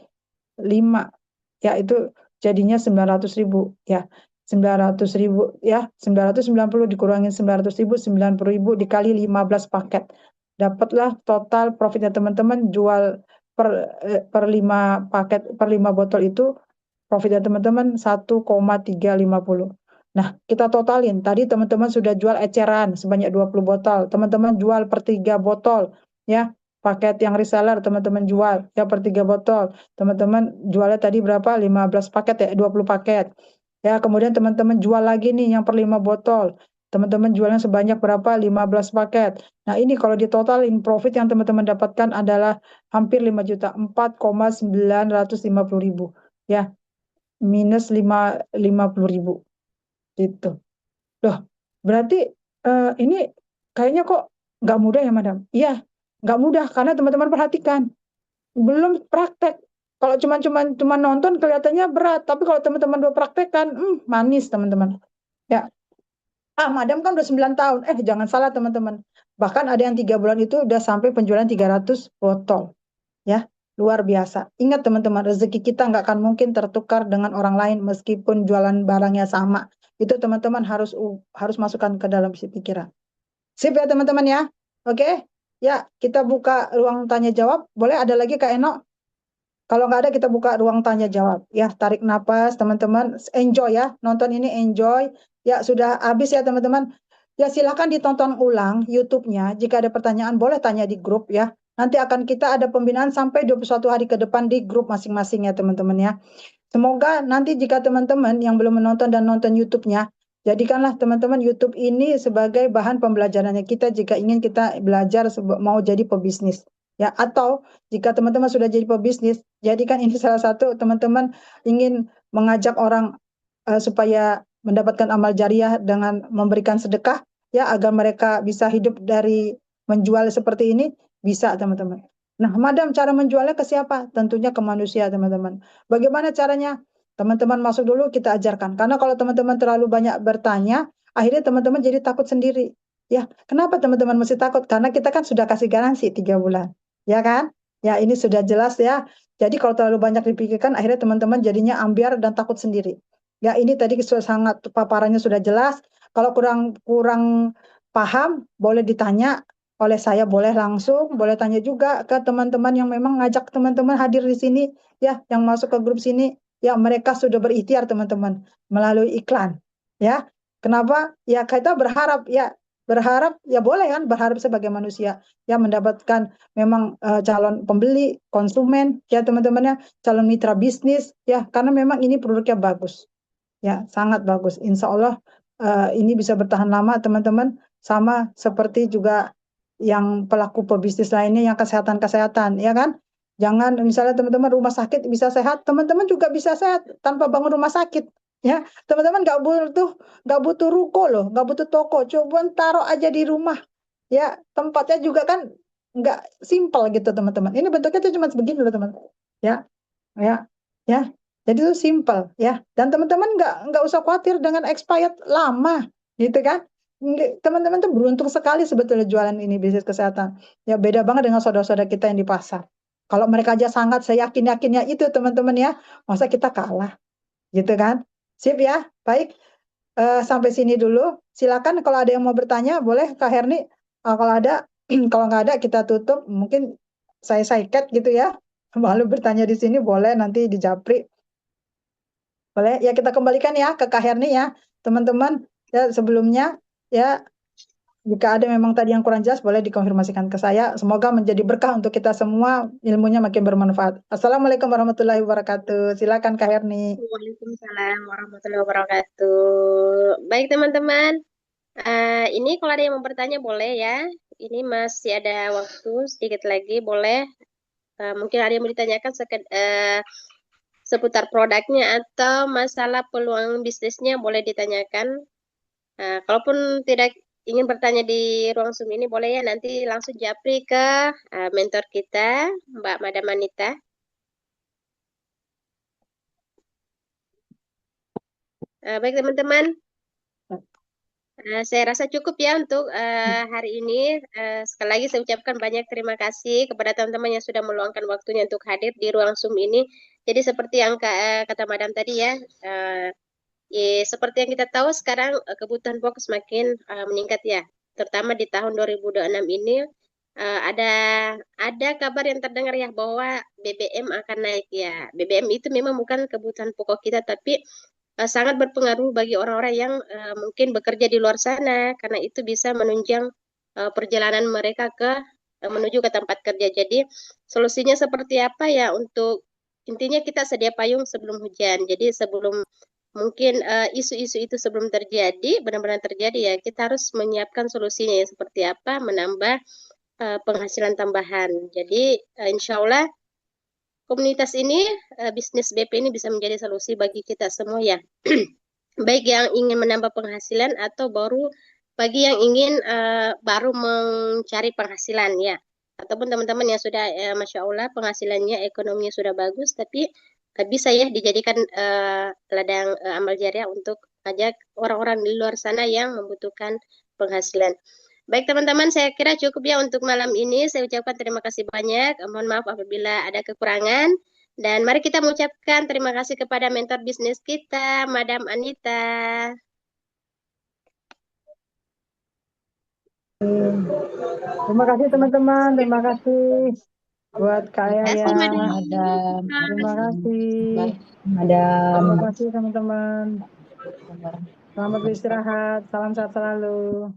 C: 5. Ya itu jadinya 900.000 ya. 900.000 ya, 990 dikurangin 900.000, 90.000 dikali 15 paket. Dapatlah total profitnya teman-teman jual per 5 paket, per 5 botol itu profitnya teman-teman 1,350. Nah, kita totalin. Tadi teman-teman sudah jual eceran sebanyak 20 botol. Teman-teman jual per 3 botol. Ya, paket yang reseller teman-teman jual ya per 3 botol. Teman-teman jualnya tadi berapa? 15 paket ya, 20 paket. Ya, kemudian teman-teman jual lagi nih yang per 5 botol. Teman-teman jualnya sebanyak berapa? 15 paket. Nah, ini kalau di total in profit yang teman-teman dapatkan adalah hampir 5 juta, 4,950 ribu. Ya, minus 50 ribu. Gitu. Loh, berarti ini kayaknya kok nggak mudah ya, Madam? Iya, nggak mudah karena teman-teman perhatikan belum praktek. Kalau cuma nonton kelihatannya berat, tapi kalau teman-teman udah praktekkan, manis teman-teman. Ya, Madam kan udah 9 tahun. Jangan salah teman-teman. Bahkan ada yang 3 bulan itu udah sampai penjualan 300 botol. Ya, luar biasa. Ingat teman-teman, rezeki kita nggak akan mungkin tertukar dengan orang lain meskipun jualan barangnya sama. Itu teman-teman harus masukkan ke dalam isi pikiran. Sip ya teman-teman ya. Oke. Ya, kita buka ruang tanya jawab. Boleh ada lagi Kak Eno? Kalau nggak ada kita buka ruang tanya jawab. Ya, tarik napas teman-teman. Enjoy ya. Nonton ini enjoy. Ya, sudah habis ya teman-teman. Ya, silakan ditonton ulang YouTube-nya. Jika ada pertanyaan boleh tanya di grup ya. Nanti akan kita ada pembinaan sampai 21 hari ke depan di grup masing-masing ya teman-teman ya. Semoga nanti jika teman-teman yang belum menonton dan nonton YouTube-nya, jadikanlah teman-teman YouTube ini sebagai bahan pembelajarannya kita jika ingin kita belajar mau jadi pebisnis. Ya, atau jika teman-teman sudah jadi pebisnis, jadikan ini salah satu teman-teman ingin mengajak orang supaya mendapatkan amal jariah dengan memberikan sedekah, ya agar mereka bisa hidup dari menjual seperti ini, bisa teman-teman. Nah, Madam, cara menjualnya ke siapa? Tentunya ke manusia, teman-teman. Bagaimana caranya? Teman-teman masuk dulu, kita ajarkan. Karena kalau teman-teman terlalu banyak bertanya, akhirnya teman-teman jadi takut sendiri. Ya, kenapa teman-teman mesti takut? Karena kita kan sudah kasih garansi 3 bulan. Ya kan? Ya, ini sudah jelas ya. Jadi kalau terlalu banyak dipikirkan, akhirnya teman-teman jadinya ambiar dan takut sendiri. Ya, ini tadi sangat paparannya sudah jelas. Kalau kurang paham, boleh ditanya oleh saya, boleh langsung, boleh tanya juga ke teman-teman yang memang ngajak teman-teman hadir di sini, ya, yang masuk ke grup sini, ya, mereka sudah berikhtiar teman-teman melalui iklan, ya. Kenapa? Ya kita berharap ya boleh kan berharap sebagai manusia, ya mendapatkan memang calon pembeli, konsumen, ya teman-teman ya, calon mitra bisnis, ya karena memang ini produknya bagus, ya sangat bagus. Insya Allah ini bisa bertahan lama teman-teman, sama seperti juga yang pelaku pebisnis lainnya yang kesehatan-kesehatan, ya kan? Jangan misalnya teman-teman rumah sakit bisa sehat, teman-teman juga bisa sehat tanpa bangun rumah sakit. Ya, teman-teman nggak butuh ruko loh, nggak butuh toko, coba taruh aja di rumah. Ya, tempatnya juga kan nggak simpel gitu teman-teman. Ini bentuknya tuh cuma begini loh teman. Ya, ya, ya. Jadi itu simple ya. Dan teman-teman nggak usah khawatir dengan expired lama, gitu kan? Teman-teman tuh beruntung sekali sebetulnya jualan ini bisnis kesehatan. Ya beda banget dengan saudara-saudara kita yang di pasar. Kalau mereka aja sangat saya yakin-yakinnya itu teman-teman ya, masa kita kalah, gitu kan? Sip ya, baik. Sampai sini dulu. Silakan kalau ada yang mau bertanya, boleh Kak Herni. Kalau ada, kalau nggak ada kita tutup. Mungkin saya sidecat gitu ya. Malu bertanya di sini boleh nanti di Japri. Boleh ya kita kembalikan ya ke Kak Herni ya. Teman-teman ya sebelumnya ya jika ada memang tadi yang kurang jelas boleh dikonfirmasikan ke saya. Semoga menjadi berkah untuk kita semua, ilmunya makin bermanfaat. Assalamualaikum warahmatullahi wabarakatuh. Silakan Kak Herni.
A: Waalaikumsalam warahmatullahi wabarakatuh. Baik teman-teman, ini kalau ada yang mau bertanya boleh ya. Ini masih ada waktu sedikit lagi, boleh. Mungkin ada yang mau ditanyakan seputar produknya atau masalah peluang bisnisnya boleh ditanyakan. Kalaupun tidak ingin bertanya di ruang Zoom ini boleh ya nanti langsung japri ke mentor kita, Mbak Madam Anita. Baik teman-teman, saya rasa cukup ya untuk hari ini. Sekali lagi saya ucapkan banyak terima kasih kepada teman-teman yang sudah meluangkan waktunya untuk hadir di ruang Zoom ini. Jadi seperti yang kata Madam tadi ya, seperti yang kita tahu sekarang kebutuhan pokok semakin meningkat ya, terutama di tahun 2026 ini ada kabar yang terdengar ya bahwa BBM akan naik ya. BBM itu memang bukan kebutuhan pokok kita, tapi sangat berpengaruh bagi orang-orang yang mungkin bekerja di luar sana karena itu bisa menunjang perjalanan mereka menuju ke tempat kerja. Jadi solusinya seperti apa ya? Untuk intinya kita sedia payung sebelum hujan. Jadi sebelum mungkin isu-isu itu sebelum terjadi, benar-benar terjadi ya, kita harus menyiapkan solusinya ya, seperti apa menambah penghasilan tambahan. Jadi insya Allah komunitas ini, bisnis BP ini bisa menjadi solusi bagi kita semua ya. Baik yang ingin menambah penghasilan atau bagi yang ingin baru mencari penghasilan ya. Ataupun teman-teman yang sudah Masya Allah penghasilannya ekonominya sudah bagus tapi bisa ya dijadikan ladang amal jariah untuk ajak orang-orang di luar sana yang membutuhkan penghasilan. Baik teman-teman, saya kira cukup ya untuk malam ini. Saya ucapkan terima kasih banyak. Mohon maaf apabila ada kekurangan. Dan mari kita mengucapkan terima kasih kepada mentor bisnis kita, Madam Anita.
C: Terima kasih teman-teman, terima kasih buat Kak
A: Terima kasih,
C: Yaya.
A: Madam.
C: Terima kasih.
E: Madam.
C: Terima kasih teman-teman. Selamat beristirahat. Salam sehat selalu.